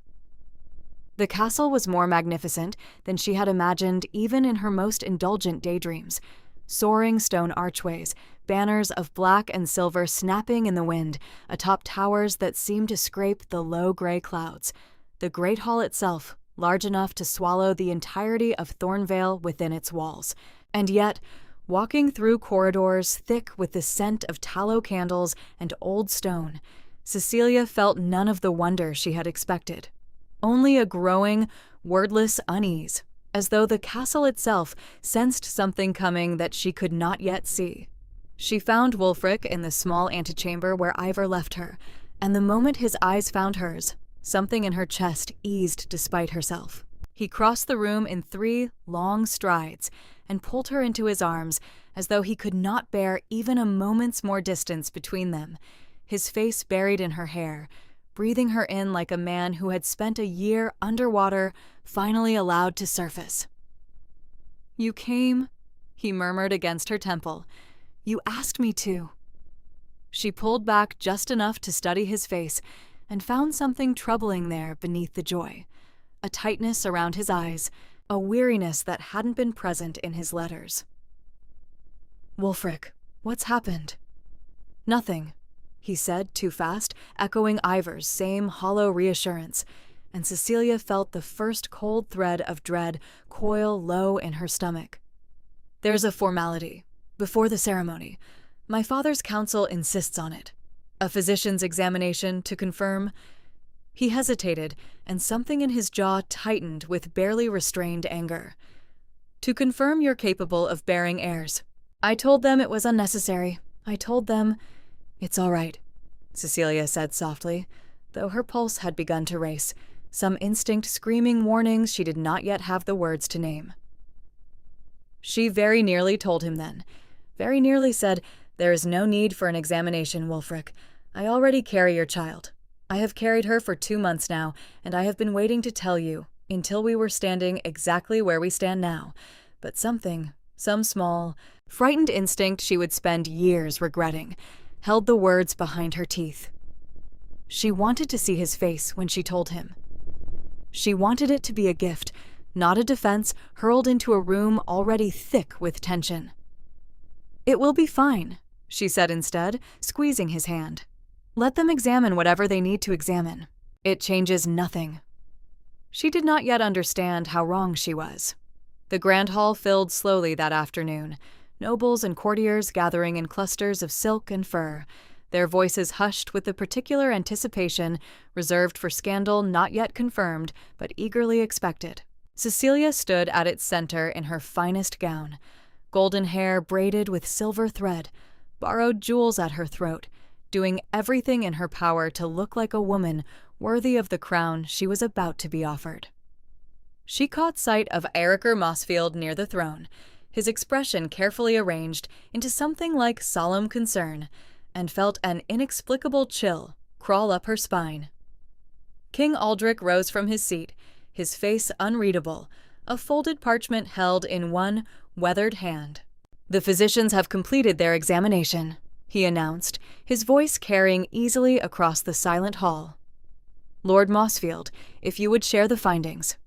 The castle was more magnificent than she had imagined even in her most indulgent daydreams. Soaring stone archways, banners of black and silver snapping in the wind atop towers that seemed to scrape the low gray clouds. The great hall itself, large enough to swallow the entirety of Thornvale within its walls. And yet, walking through corridors thick with the scent of tallow candles and old stone, Cecilia felt none of the wonder she had expected. Only a growing, wordless unease, as though the castle itself sensed something coming that she could not yet see. She found Wulfric in the small antechamber where Ivar left her, and the moment his eyes found hers, something in her chest eased despite herself. He crossed the room in 3 long strides and pulled her into his arms as though he could not bear even a moment's more distance between them, his face buried in her hair, breathing her in like a man who had spent a year underwater, finally allowed to surface. "You came," he murmured against her temple. "You asked me to." She pulled back just enough to study his face, and found something troubling there beneath the joy. A tightness around his eyes, a weariness that hadn't been present in his letters. "Wulfric, what's happened?" "Nothing," he said too fast, echoing Ivor's same hollow reassurance, and Cecilia felt the first cold thread of dread coil low in her stomach. "There's a formality. Before the ceremony. My father's counsel insists on it. A physician's examination to confirm." He hesitated, and something in his jaw tightened with barely restrained anger. "To confirm you're capable of bearing heirs. I told them it was unnecessary. I told them—" "It's all right," Cecilia said softly, though her pulse had begun to race, some instinct screaming warnings she did not yet have the words to name. She very nearly told him then, very nearly said, "There is no need for an examination, Wulfric. I already carry your child. I have carried her for 2 months now, and I have been waiting to tell you, until we were standing exactly where we stand now. But something, some small, frightened instinct she would spend years regretting, held the words behind her teeth. She wanted to see his face when she told him. She wanted it to be a gift, not a defense hurled into a room already thick with tension. "It will be fine," she said instead, squeezing his hand. "Let them examine whatever they need to examine. It changes nothing." She did not yet understand how wrong she was. The grand hall filled slowly that afternoon, nobles and courtiers gathering in clusters of silk and fur, their voices hushed with the particular anticipation reserved for scandal not yet confirmed but eagerly expected. Cecilia stood at its center in her finest gown, golden hair braided with silver thread, borrowed jewels at her throat, doing everything in her power to look like a woman worthy of the crown she was about to be offered. She caught sight of Eiríkur Mossfield near the throne, his expression carefully arranged into something like solemn concern, and felt an inexplicable chill crawl up her spine. King Aldric rose from his seat, his face unreadable, a folded parchment held in one weathered hand. "The physicians have completed their examination," he announced, his voice carrying easily across the silent hall. "Lord Mossfield, if you would share the findings."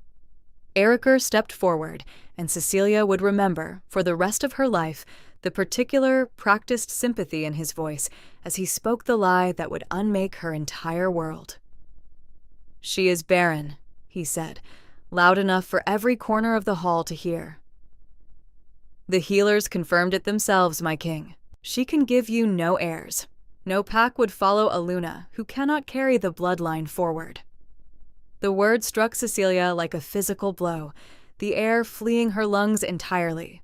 Eiríkur stepped forward, and Cecilia would remember, for the rest of her life, the particular, practiced sympathy in his voice as he spoke the lie that would unmake her entire world. "She is barren," he said, loud enough for every corner of the hall to hear. "The healers confirmed it themselves, my king. She can give you no heirs. No pack would follow a Luna who cannot carry the bloodline forward." The word struck Cecilia like a physical blow, the air fleeing her lungs entirely.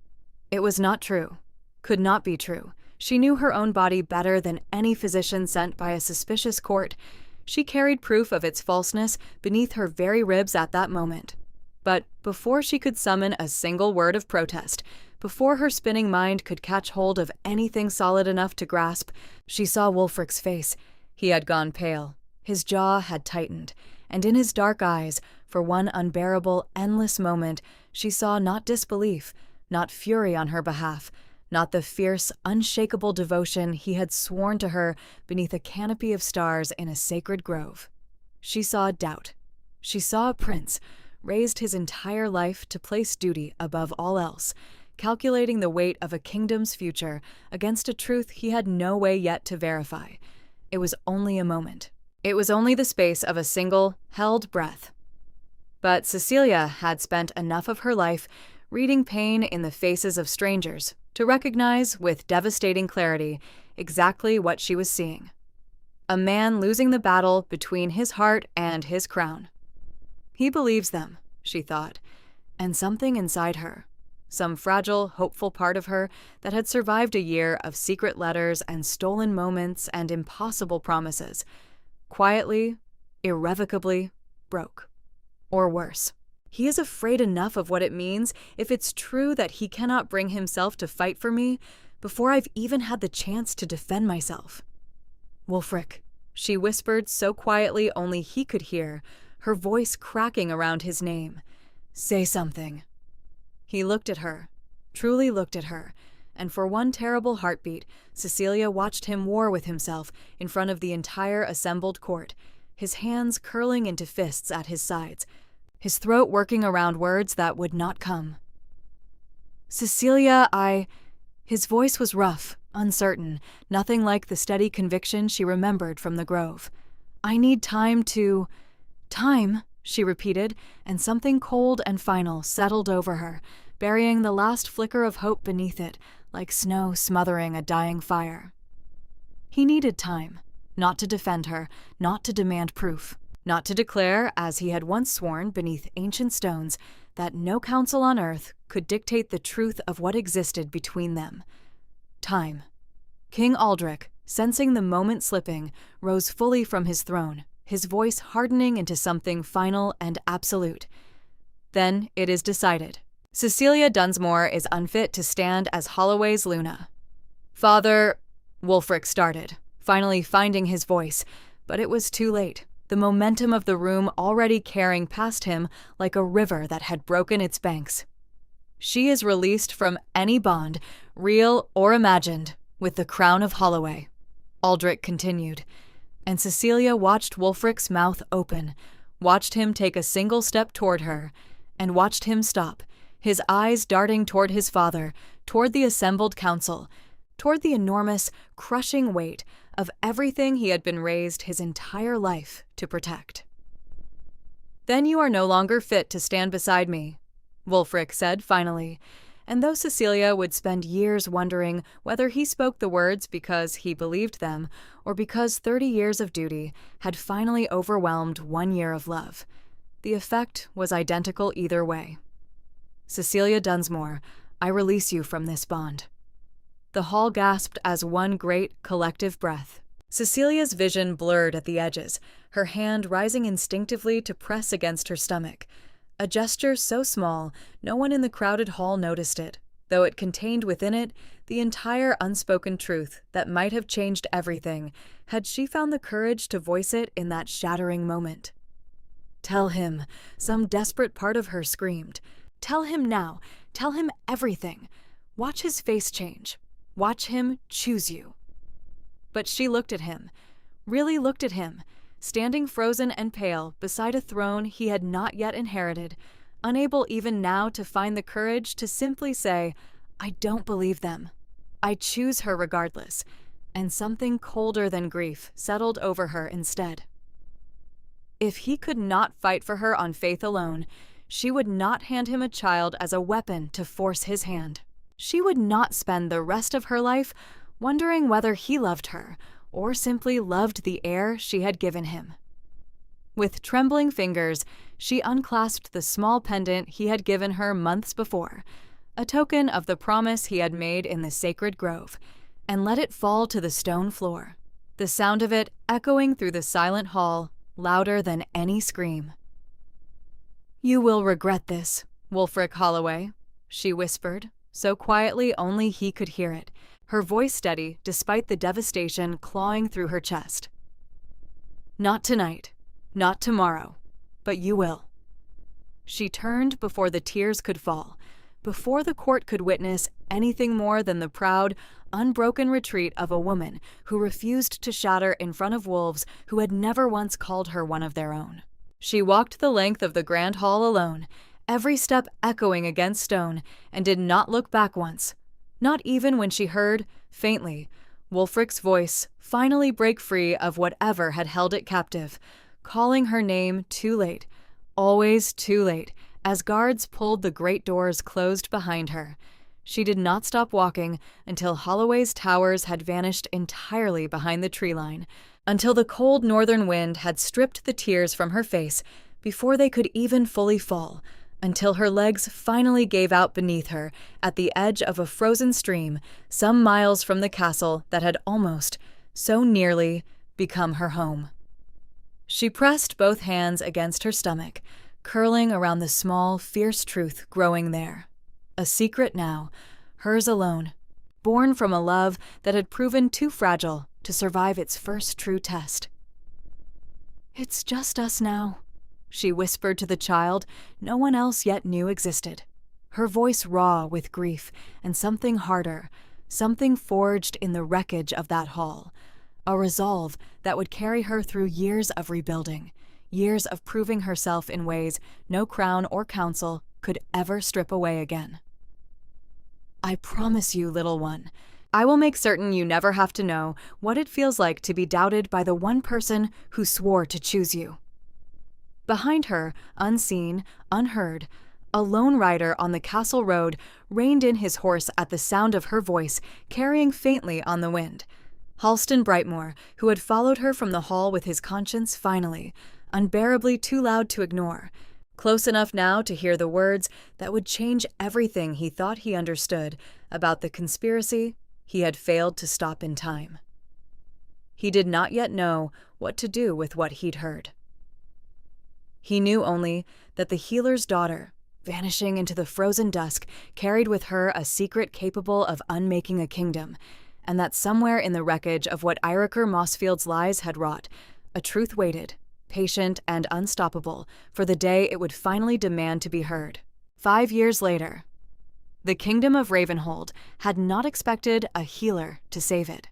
It was not true, could not be true. She knew her own body better than any physician sent by a suspicious court. She carried proof of its falseness beneath her very ribs at that moment. But before she could summon a single word of protest, before her spinning mind could catch hold of anything solid enough to grasp, she saw Wulfric's face. He had gone pale. His jaw had tightened, and in his dark eyes, for one unbearable, endless moment, she saw not disbelief, not fury on her behalf, not the fierce, unshakable devotion he had sworn to her beneath a canopy of stars in a sacred grove. She saw doubt. She saw a prince, raised his entire life to place duty above all else, calculating the weight of a kingdom's future against a truth he had no way yet to verify. It was only a moment. It was only the space of a single, held breath. But Cecilia had spent enough of her life reading pain in the faces of strangers to recognize with devastating clarity exactly what she was seeing. A man losing the battle between his heart and his crown. He believes them, she thought, and something inside her, some fragile, hopeful part of her that had survived a year of secret letters and stolen moments and impossible promises, quietly, irrevocably broke. Or worse. He is afraid enough of what it means if it's true that he cannot bring himself to fight for me before I've even had the chance to defend myself. "Wulfric," she whispered so quietly only he could hear, her voice cracking around his name. "Say something." He looked at her, truly looked at her, and for one terrible heartbeat, Cecilia watched him war with himself in front of the entire assembled court, his hands curling into fists at his sides, his throat working around words that would not come. "Cecilia, His voice was rough, uncertain, nothing like the steady conviction she remembered from the grove. "I need time to—" "Time," she repeated, and something cold and final settled over her, burying the last flicker of hope beneath it, like snow smothering a dying fire. He needed time, not to defend her, not to demand proof, not to declare, as he had once sworn beneath ancient stones, that no council on earth could dictate the truth of what existed between them. Time. King Aldric, sensing the moment slipping, rose fully from his throne, his voice hardening into something final and absolute. "Then it is decided. Cecilia Dunsmore is unfit to stand as Holloway's Luna." "Father," Wulfric started, finally finding his voice, but it was too late, the momentum of the room already carrying past him like a river that had broken its banks. "She is released from any bond, real or imagined, with the crown of Holloway," Aldric continued, and Cecilia watched Wulfric's mouth open, watched him take a single step toward her, and watched him stop, his eyes darting toward his father, toward the assembled council, toward the enormous, crushing weight of everything he had been raised his entire life to protect. "Then you are no longer fit to stand beside me," Wulfric said finally, and though Cecilia would spend years wondering whether he spoke the words because he believed them or because 30 years of duty had finally overwhelmed 1 year of love, the effect was identical either way. "Cecilia Dunsmore, I release you from this bond." The hall gasped as one great, collective breath. Cecilia's vision blurred at the edges, her hand rising instinctively to press against her stomach. A gesture so small, no one in the crowded hall noticed it, though it contained within it the entire unspoken truth that might have changed everything had she found the courage to voice it in that shattering moment. "Tell him," some desperate part of her screamed. "Tell him now. Tell him everything. Watch his face change. Watch him choose you." But she looked at him, really looked at him, standing frozen and pale beside a throne he had not yet inherited, unable even now to find the courage to simply say, "I don't believe them. I choose her regardless," and something colder than grief settled over her instead. If he could not fight for her on faith alone, she would not hand him a child as a weapon to force his hand. She would not spend the rest of her life wondering whether he loved her or simply loved the heir she had given him. With trembling fingers, she unclasped the small pendant he had given her months before, a token of the promise he had made in the sacred grove, and let it fall to the stone floor, the sound of it echoing through the silent hall, louder than any scream. "You will regret this, Wulfric Holloway," she whispered, so quietly only he could hear it, her voice steady despite the devastation clawing through her chest. "Not tonight, not tomorrow, but you will." She turned before the tears could fall, before the court could witness anything more than the proud, unbroken retreat of a woman who refused to shatter in front of wolves who had never once called her one of their own. She walked the length of the grand hall alone, every step echoing against stone, and did not look back once, not even when she heard, faintly, Wulfric's voice finally break free of whatever had held it captive, calling her name too late, always too late, as guards pulled the great doors closed behind her. She did not stop walking until Holloway's towers had vanished entirely behind the tree line, until the cold northern wind had stripped the tears from her face before they could even fully fall, until her legs finally gave out beneath her at the edge of a frozen stream some miles from the castle that had almost, so nearly, become her home. She pressed both hands against her stomach, curling around the small, fierce truth growing there. A secret now, hers alone, born from a love that had proven too fragile to survive its first true test. "It's just us now," she whispered to the child no one else yet knew existed, her voice raw with grief and something harder, something forged in the wreckage of that hall, a resolve that would carry her through years of rebuilding, years of proving herself in ways no crown or council could ever strip away again. I promise you, little one, I will make certain you never have to know what it feels like to be doubted by the one person who swore to choose you. Behind her, unseen, unheard, a lone rider on the castle road reined in his horse at the sound of her voice, carrying faintly on the wind. Halston Brightmore, who had followed her from the hall with his conscience finally, unbearably too loud to ignore, close enough now to hear the words that would change everything he thought he understood about the conspiracy he had failed to stop in time. He did not yet know what to do with what he'd heard. He knew only that the healer's daughter, vanishing into the frozen dusk, carried with her a secret capable of unmaking a kingdom, and that somewhere in the wreckage of what Iroquois Mossfield's lies had wrought, a truth waited, patient and unstoppable, for the day it would finally demand to be heard. 5 years later, the kingdom of Ravenhold had not expected a healer to save it.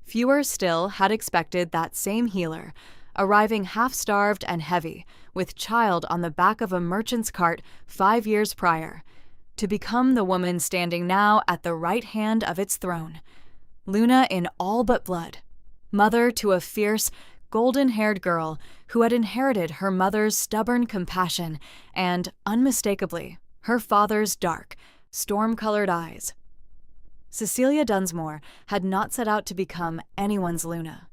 Fewer still had expected that same healer, arriving half-starved and heavy, with child on the back of a merchant's cart 5 years prior, to become the woman standing now at the right hand of its throne, Luna in all but blood, mother to a fierce, golden-haired girl who had inherited her mother's stubborn compassion and, unmistakably, her father's dark, storm-colored eyes. Cecilia Dunsmore had not set out to become anyone's Luna.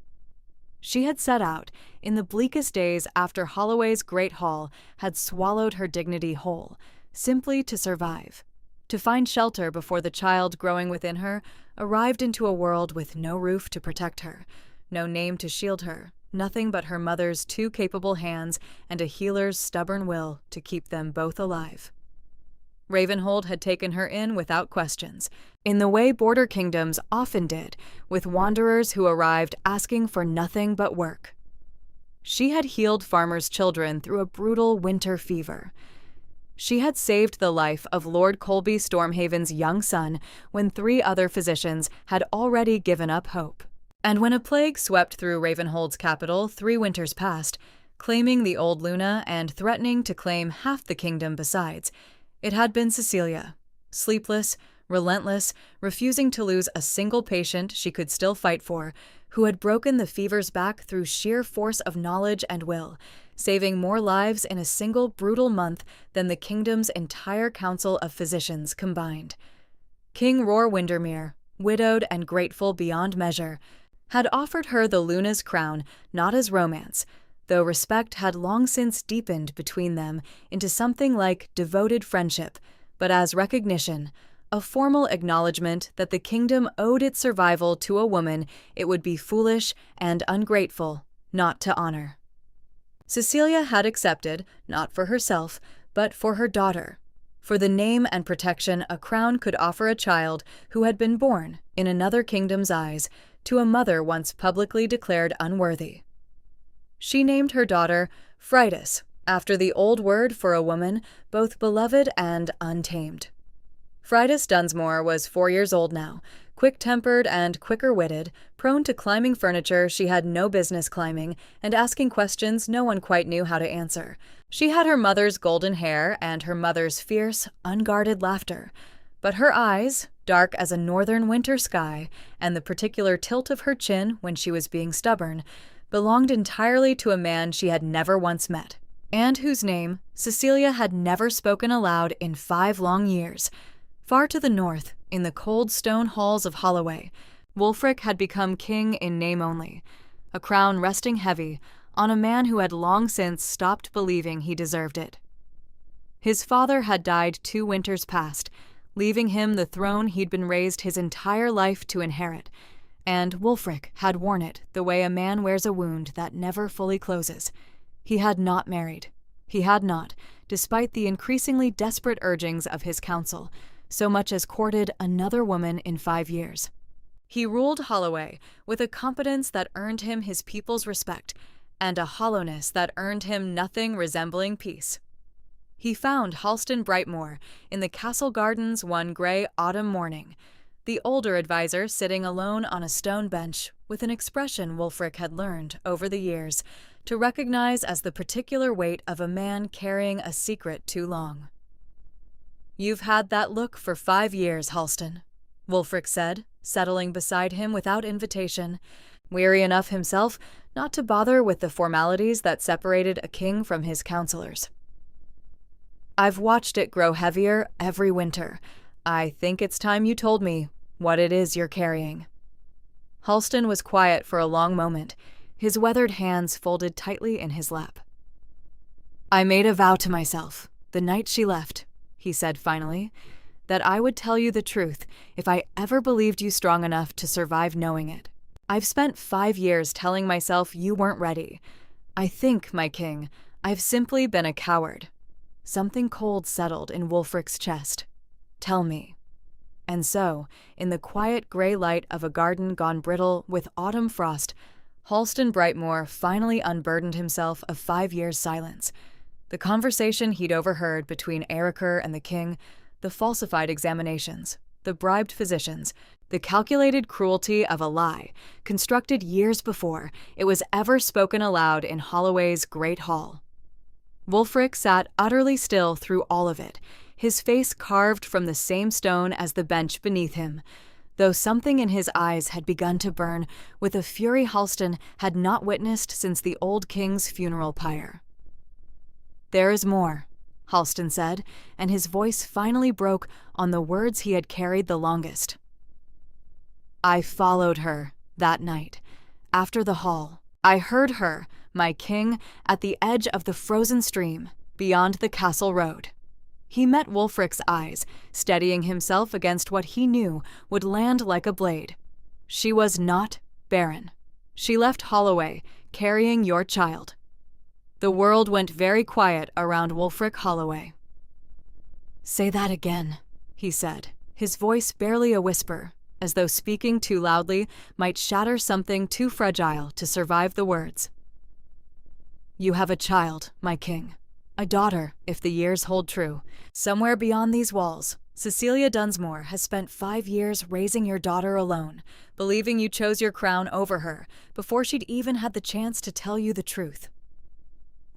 She had set out, in the bleakest days after Holloway's great hall had swallowed her dignity whole, simply to survive, to find shelter before the child growing within her arrived into a world with no roof to protect her, no name to shield her, nothing but her mother's 2 capable hands and a healer's stubborn will to keep them both alive. Ravenhold had taken her in without questions, in the way border kingdoms often did, with wanderers who arrived asking for nothing but work. She had healed farmers' children through a brutal winter fever. She had saved the life of Lord Colby Stormhaven's young son when 3 other physicians had already given up hope. And when a plague swept through Ravenhold's capital 3 winters past, claiming the old Luna and threatening to claim half the kingdom besides, it had been Cecilia, sleepless, relentless, refusing to lose a single patient she could still fight for, who had broken the fever's back through sheer force of knowledge and will, saving more lives in a single brutal month than the kingdom's entire council of physicians combined. King Roar Windermere, widowed and grateful beyond measure, had offered her the Luna's crown not as romance, though respect had long since deepened between them into something like devoted friendship, but as recognition, a formal acknowledgement that the kingdom owed its survival to a woman it would be foolish and ungrateful not to honor. Cecilia had accepted, not for herself, but for her daughter, for the name and protection a crown could offer a child who had been born, in another kingdom's eyes, to a mother once publicly declared unworthy. She named her daughter Fridas, after the old word for a woman both beloved and untamed. Fridas Dunsmore was 4 years old now, quick-tempered and quicker-witted, prone to climbing furniture she had no business climbing, and asking questions no one quite knew how to answer. She had her mother's golden hair and her mother's fierce, unguarded laughter, but her eyes, dark as a northern winter sky, and the particular tilt of her chin when she was being stubborn, belonged entirely to a man she had never once met, and whose name Cecilia had never spoken aloud in 5 long years. Far to the north, in the cold stone halls of Holloway, Wulfric had become king in name only, a crown resting heavy on a man who had long since stopped believing he deserved it. His father had died 2 winters past, leaving him the throne he'd been raised his entire life to inherit, and Wulfric had worn it the way a man wears a wound that never fully closes. He had not married. He had not, despite the increasingly desperate urgings of his council, so much as courted another woman in 5 years. He ruled Holloway with a competence that earned him his people's respect, and a hollowness that earned him nothing resembling peace. He found Halston Brightmore in the castle gardens one gray autumn morning, the older advisor sitting alone on a stone bench with an expression Wulfric had learned over the years to recognize as the particular weight of a man carrying a secret too long. "You've had that look for 5 years, Halston," Wulfric said, settling beside him without invitation, weary enough himself not to bother with the formalities that separated a king from his counselors. "I've watched it grow heavier every winter. I think it's time you told me what it is you're carrying." Halston was quiet for a long moment, his weathered hands folded tightly in his lap. "I made a vow to myself, the night she left," he said finally, "that I would tell you the truth if I ever believed you strong enough to survive knowing it. I've spent 5 years telling myself you weren't ready. I think, my king, I've simply been a coward." Something cold settled in Wulfric's chest. "Tell me." And so, in the quiet gray light of a garden gone brittle with autumn frost, Halston Brightmoor finally unburdened himself of 5 years' silence. The conversation he'd overheard between Erikr and the king, the falsified examinations, the bribed physicians, the calculated cruelty of a lie, constructed years before it was ever spoken aloud in Holloway's great hall. Wulfric sat utterly still through all of it, his face carved from the same stone as the bench beneath him, though something in his eyes had begun to burn with a fury Halston had not witnessed since the old king's funeral pyre. "There is more," Halston said, and his voice finally broke on the words he had carried the longest. "I followed her that night. After the hall, I heard her, my king, at the edge of the frozen stream, beyond the castle road." He met Wulfric's eyes, steadying himself against what he knew would land like a blade. "She was not barren. She left Holloway, carrying your child." The world went very quiet around Wulfric Holloway. "Say that again," he said, his voice barely a whisper, as though speaking too loudly might shatter something too fragile to survive the words. "You have a child, my king. A daughter, if the years hold true. Somewhere beyond these walls, Cecilia Dunsmore has spent 5 years raising your daughter alone, believing you chose your crown over her before she'd even had the chance to tell you the truth."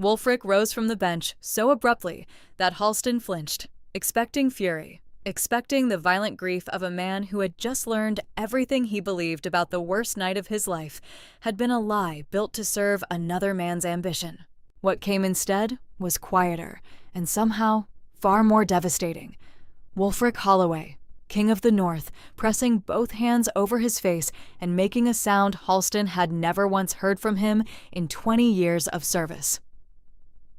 Wulfric rose from the bench so abruptly that Halston flinched, expecting fury, expecting the violent grief of a man who had just learned everything he believed about the worst night of his life had been a lie built to serve another man's ambition. What came instead was quieter, and somehow far more devastating. Wulfric Holloway, King of the North, pressing both hands over his face and making a sound Halston had never once heard from him in 20 years of service.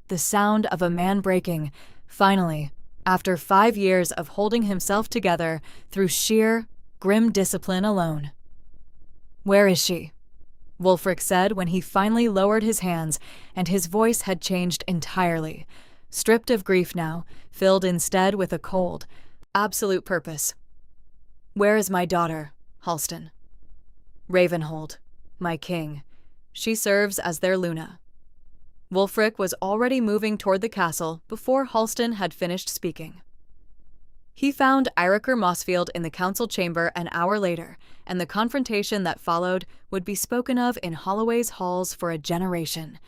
The sound of a man breaking, finally, after 5 years of holding himself together through sheer, grim discipline alone. "Where is she?" Wulfric said when he finally lowered his hands, and his voice had changed entirely, stripped of grief now, filled instead with a cold, absolute purpose. "Where is my daughter, Halston?" "Ravenhold, my king. She serves as their Luna." Wulfric was already moving toward the castle before Halston had finished speaking. He found Erikr Mossfield in the council chamber an hour later, and the confrontation that followed would be spoken of in Holloway's halls for a generation.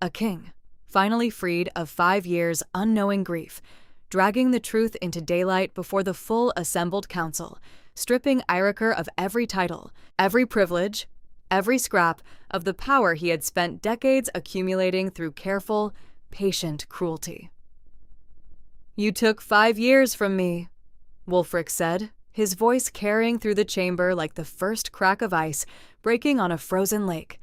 A king, finally freed of 5 years' unknowing grief, dragging the truth into daylight before the full assembled council, stripping Erikr of every title, every privilege, every scrap of the power he had spent decades accumulating through careful, patient cruelty. "You took 5 years from me," Wulfric said, his voice carrying through the chamber like the first crack of ice breaking on a frozen lake.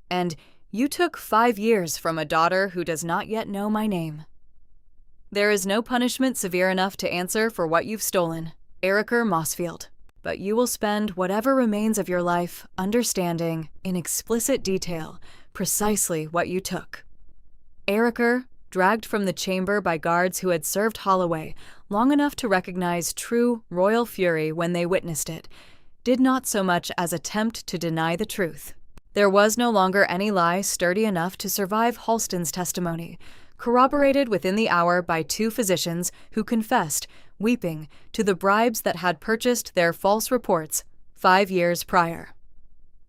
"And you took 5 years from a daughter who does not yet know my name. There is no punishment severe enough to answer for what you've stolen, Erikr Mossfield. But you will spend whatever remains of your life understanding, in explicit detail, precisely what you took." Erikr, dragged from the chamber by guards who had served Holloway long enough to recognize true royal fury when they witnessed it, did not so much as attempt to deny the truth. There was no longer any lie sturdy enough to survive Halston's testimony, corroborated within the hour by 2 physicians who confessed, weeping to the bribes that had purchased their false reports 5 years prior.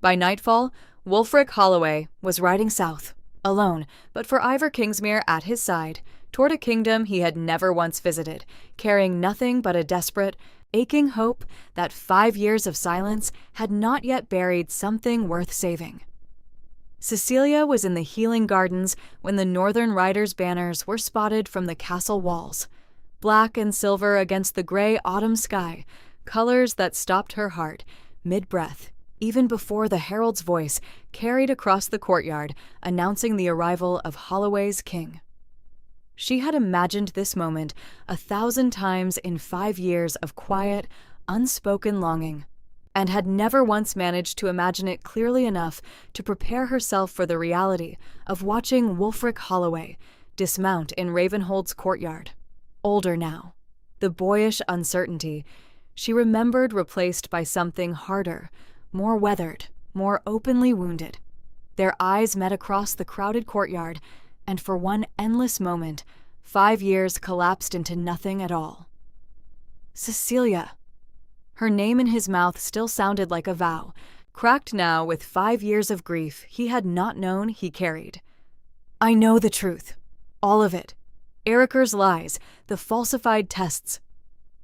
By nightfall, Wulfric Holloway was riding south, alone, but for Ivor Kingsmere at his side, toward a kingdom he had never once visited, carrying nothing but a desperate, aching hope that 5 years of silence had not yet buried something worth saving. Cecilia was in the healing gardens when the Northern Riders' banners were spotted from the castle walls, black and silver against the gray autumn sky, colors that stopped her heart, mid-breath, even before the herald's voice carried across the courtyard announcing the arrival of Holloway's king. She had imagined this moment 1,000 times in 5 years of quiet, unspoken longing, and had never once managed to imagine it clearly enough to prepare herself for the reality of watching Wulfric Holloway dismount in Ravenhold's courtyard. Older now, the boyish uncertainty she remembered replaced by something harder, more weathered, more openly wounded. Their eyes met across the crowded courtyard, and for one endless moment, 5 years collapsed into nothing at all. Cecilia. Her name in his mouth still sounded like a vow, cracked now with 5 years of grief he had not known he carried. I know the truth. All of it. Eriker's lies, the falsified tests.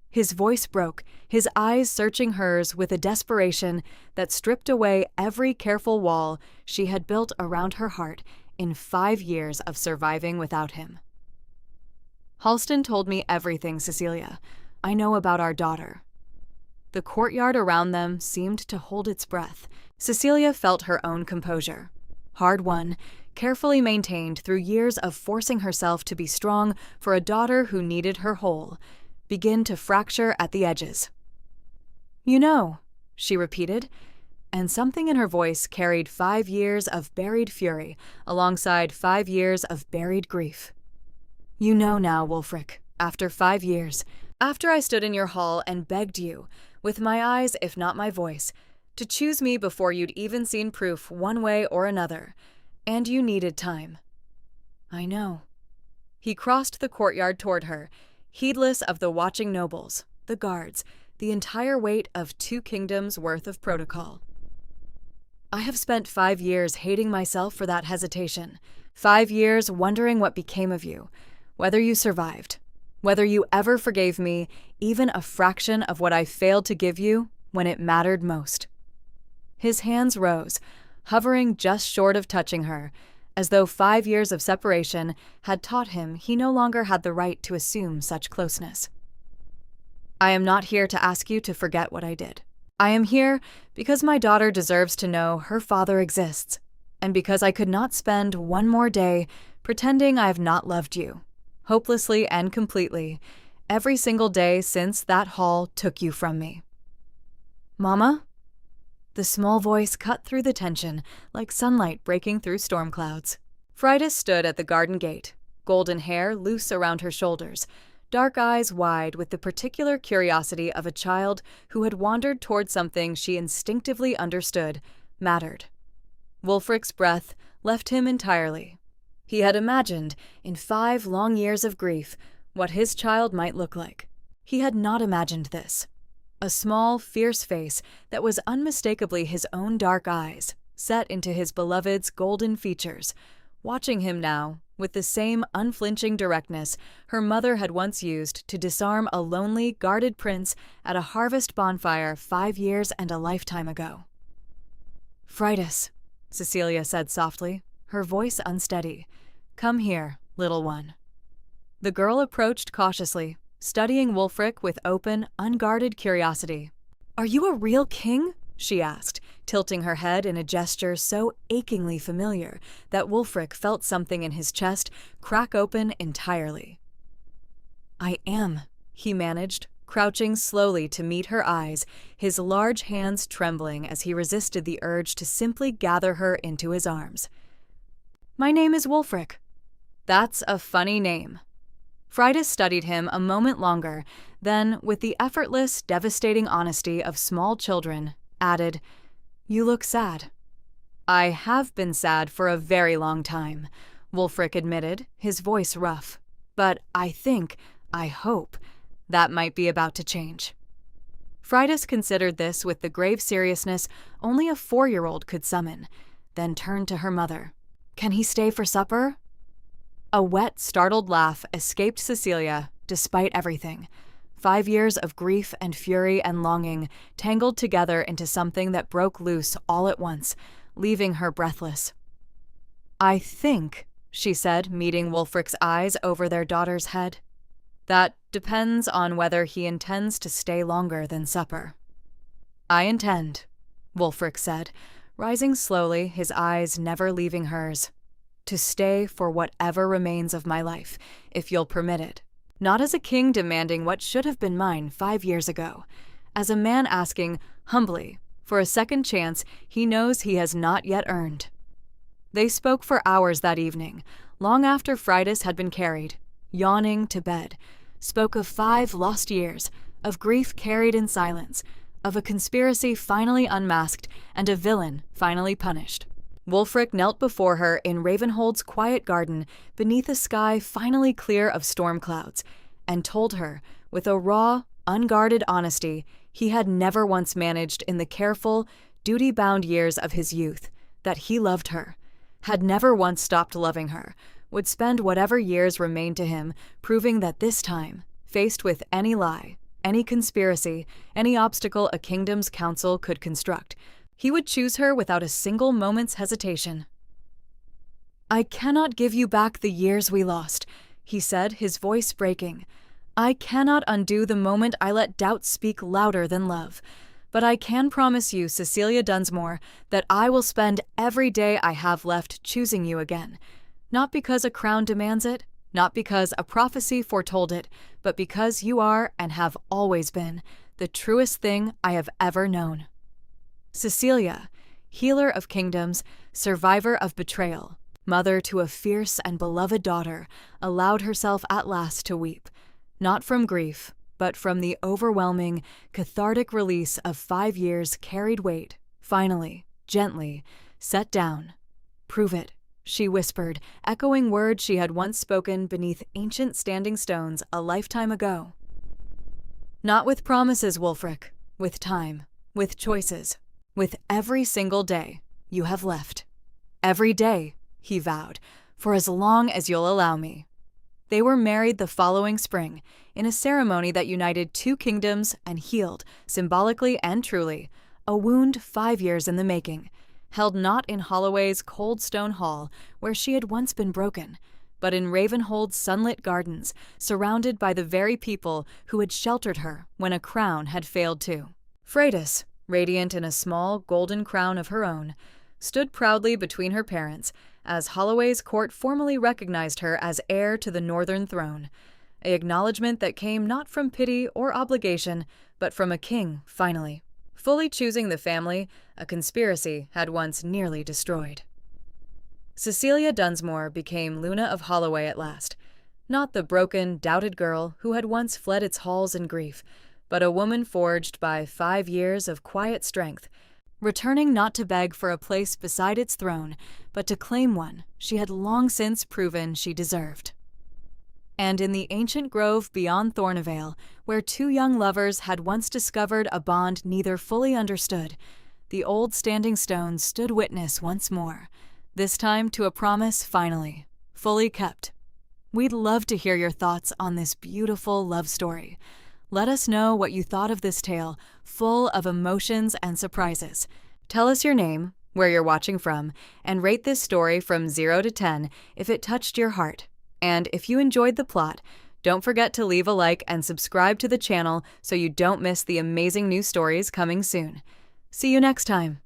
His voice broke, his eyes searching hers with a desperation that stripped away every careful wall she had built around her heart in 5 years of surviving without him. Halston told me everything, Cecilia. I know about our daughter. The courtyard around them seemed to hold its breath. Cecilia felt her own composure. Hard-won, carefully maintained through years of forcing herself to be strong for a daughter who needed her whole, begin to fracture at the edges. You know, she repeated, and something in her voice carried 5 years of buried fury alongside 5 years of buried grief. You know now, Wulfric, after 5 years, after I stood in your hall and begged you, with my eyes if not my voice, to choose me before you'd even seen proof one way or another, and you needed time. I know. He crossed the courtyard toward her, heedless of the watching nobles, the guards, the entire weight of 2 kingdoms' worth of protocol. I have spent 5 years hating myself for that hesitation, 5 years wondering what became of you, whether you survived, whether you ever forgave me even a fraction of what I failed to give you when it mattered most. His hands rose, hovering just short of touching her, as though 5 years of separation had taught him he no longer had the right to assume such closeness. I am not here to ask you to forget what I did. I am here because my daughter deserves to know her father exists, and because I could not spend one more day pretending I have not loved you, hopelessly and completely, every single day since that hall took you from me. Mama? The small voice cut through the tension like sunlight breaking through storm clouds. Fridas stood at the garden gate, golden hair loose around her shoulders, dark eyes wide with the particular curiosity of a child who had wandered toward something she instinctively understood mattered. Wulfric's breath left him entirely. He had imagined, in 5 long years of grief, what his child might look like. He had not imagined this. A small, fierce face that was unmistakably his own dark eyes, set into his beloved's golden features, watching him now with the same unflinching directness her mother had once used to disarm a lonely, guarded prince at a harvest bonfire 5 years and a lifetime ago. Fridas, Cecilia said softly, her voice unsteady. Come here, little one. The girl approached cautiously, studying Wulfric with open, unguarded curiosity. Are you a real king? She asked, tilting her head in a gesture so achingly familiar that Wulfric felt something in his chest crack open entirely. I am, he managed, crouching slowly to meet her eyes, his large hands trembling as he resisted the urge to simply gather her into his arms. My name is Wulfric. That's a funny name. Fridas studied him a moment longer, then, with the effortless, devastating honesty of small children, added, You look sad. I have been sad for a very long time, Wulfric admitted, his voice rough. But I hope, that might be about to change. Fridas considered this with the grave seriousness only a 4-year-old could summon, then turned to her mother. "Can he stay for supper?" A wet, startled laugh escaped Cecilia, despite everything. 5 years of grief and fury and longing tangled together into something that broke loose all at once, leaving her breathless. "I think," she said, meeting Wulfric's eyes over their daughter's head, "that depends on whether he intends to stay longer than supper." "I intend," Wulfric said, rising slowly, his eyes never leaving hers, "to stay for whatever remains of my life, if you'll permit it. Not as a king demanding what should have been mine 5 years ago, as a man asking, humbly, for a second chance he knows he has not yet earned." They spoke for hours that evening, long after Fridas had been carried, yawning, to bed, spoke of 5 lost years, of grief carried in silence, of a conspiracy finally unmasked and a villain finally punished. Wulfric knelt before her in Ravenhold's quiet garden beneath a sky finally clear of storm clouds, and told her, with a raw, unguarded honesty he had never once managed in the careful, duty-bound years of his youth, that he loved her, had never once stopped loving her, would spend whatever years remained to him proving that this time, faced with any lie, any conspiracy, any obstacle a kingdom's council could construct, he would choose her without a single moment's hesitation. "I cannot give you back the years we lost," he said, his voice breaking. "I cannot undo the moment I let doubt speak louder than love. But I can promise you, Cecilia Dunsmore, that I will spend every day I have left choosing you again. Not because a crown demands it, not because a prophecy foretold it, but because you are, and have always been, the truest thing I have ever known." Cecilia, healer of kingdoms, survivor of betrayal, mother to a fierce and beloved daughter, allowed herself at last to weep, not from grief, but from the overwhelming, cathartic release of 5 years' carried weight, finally, gently, set down. "Prove it," she whispered, echoing words she had once spoken beneath ancient standing stones a lifetime ago. "Not with promises, Wulfric, with time, with choices, with every single day you have left. Every day," he vowed, "for as long as you'll allow me." They were married the following spring, in a ceremony that united 2 kingdoms and healed, symbolically and truly, a wound 5 years in the making, held not in Holloway's cold stone hall where she had once been broken, but in Ravenhold's sunlit gardens, surrounded by the very people who had sheltered her when a crown had failed too. Fridas, radiant in a small golden crown of her own, stood proudly between her parents as Holloway's court formally recognized her as heir to the northern throne, an acknowledgement that came not from pity or obligation, but from a king, finally, fully choosing the family a conspiracy had once nearly destroyed. Cecilia Dunsmore became Luna of Holloway at last, not the broken, doubted girl who had once fled its halls in grief, but a woman forged by 5 years of quiet strength, returning not to beg for a place beside its throne, but to claim one she had long since proven she deserved. And in the ancient grove beyond Thornavale, where 2 young lovers had once discovered a bond neither fully understood, the old standing stones stood witness once more, this time to a promise finally, fully kept. We'd love to hear your thoughts on this beautiful love story. Let us know what you thought of this tale, full of emotions and surprises. Tell us your name, where you're watching from, and rate this story from 0 to 10 if it touched your heart. And if you enjoyed the plot, don't forget to leave a like and subscribe to the channel so you don't miss the amazing new stories coming soon. See you next time.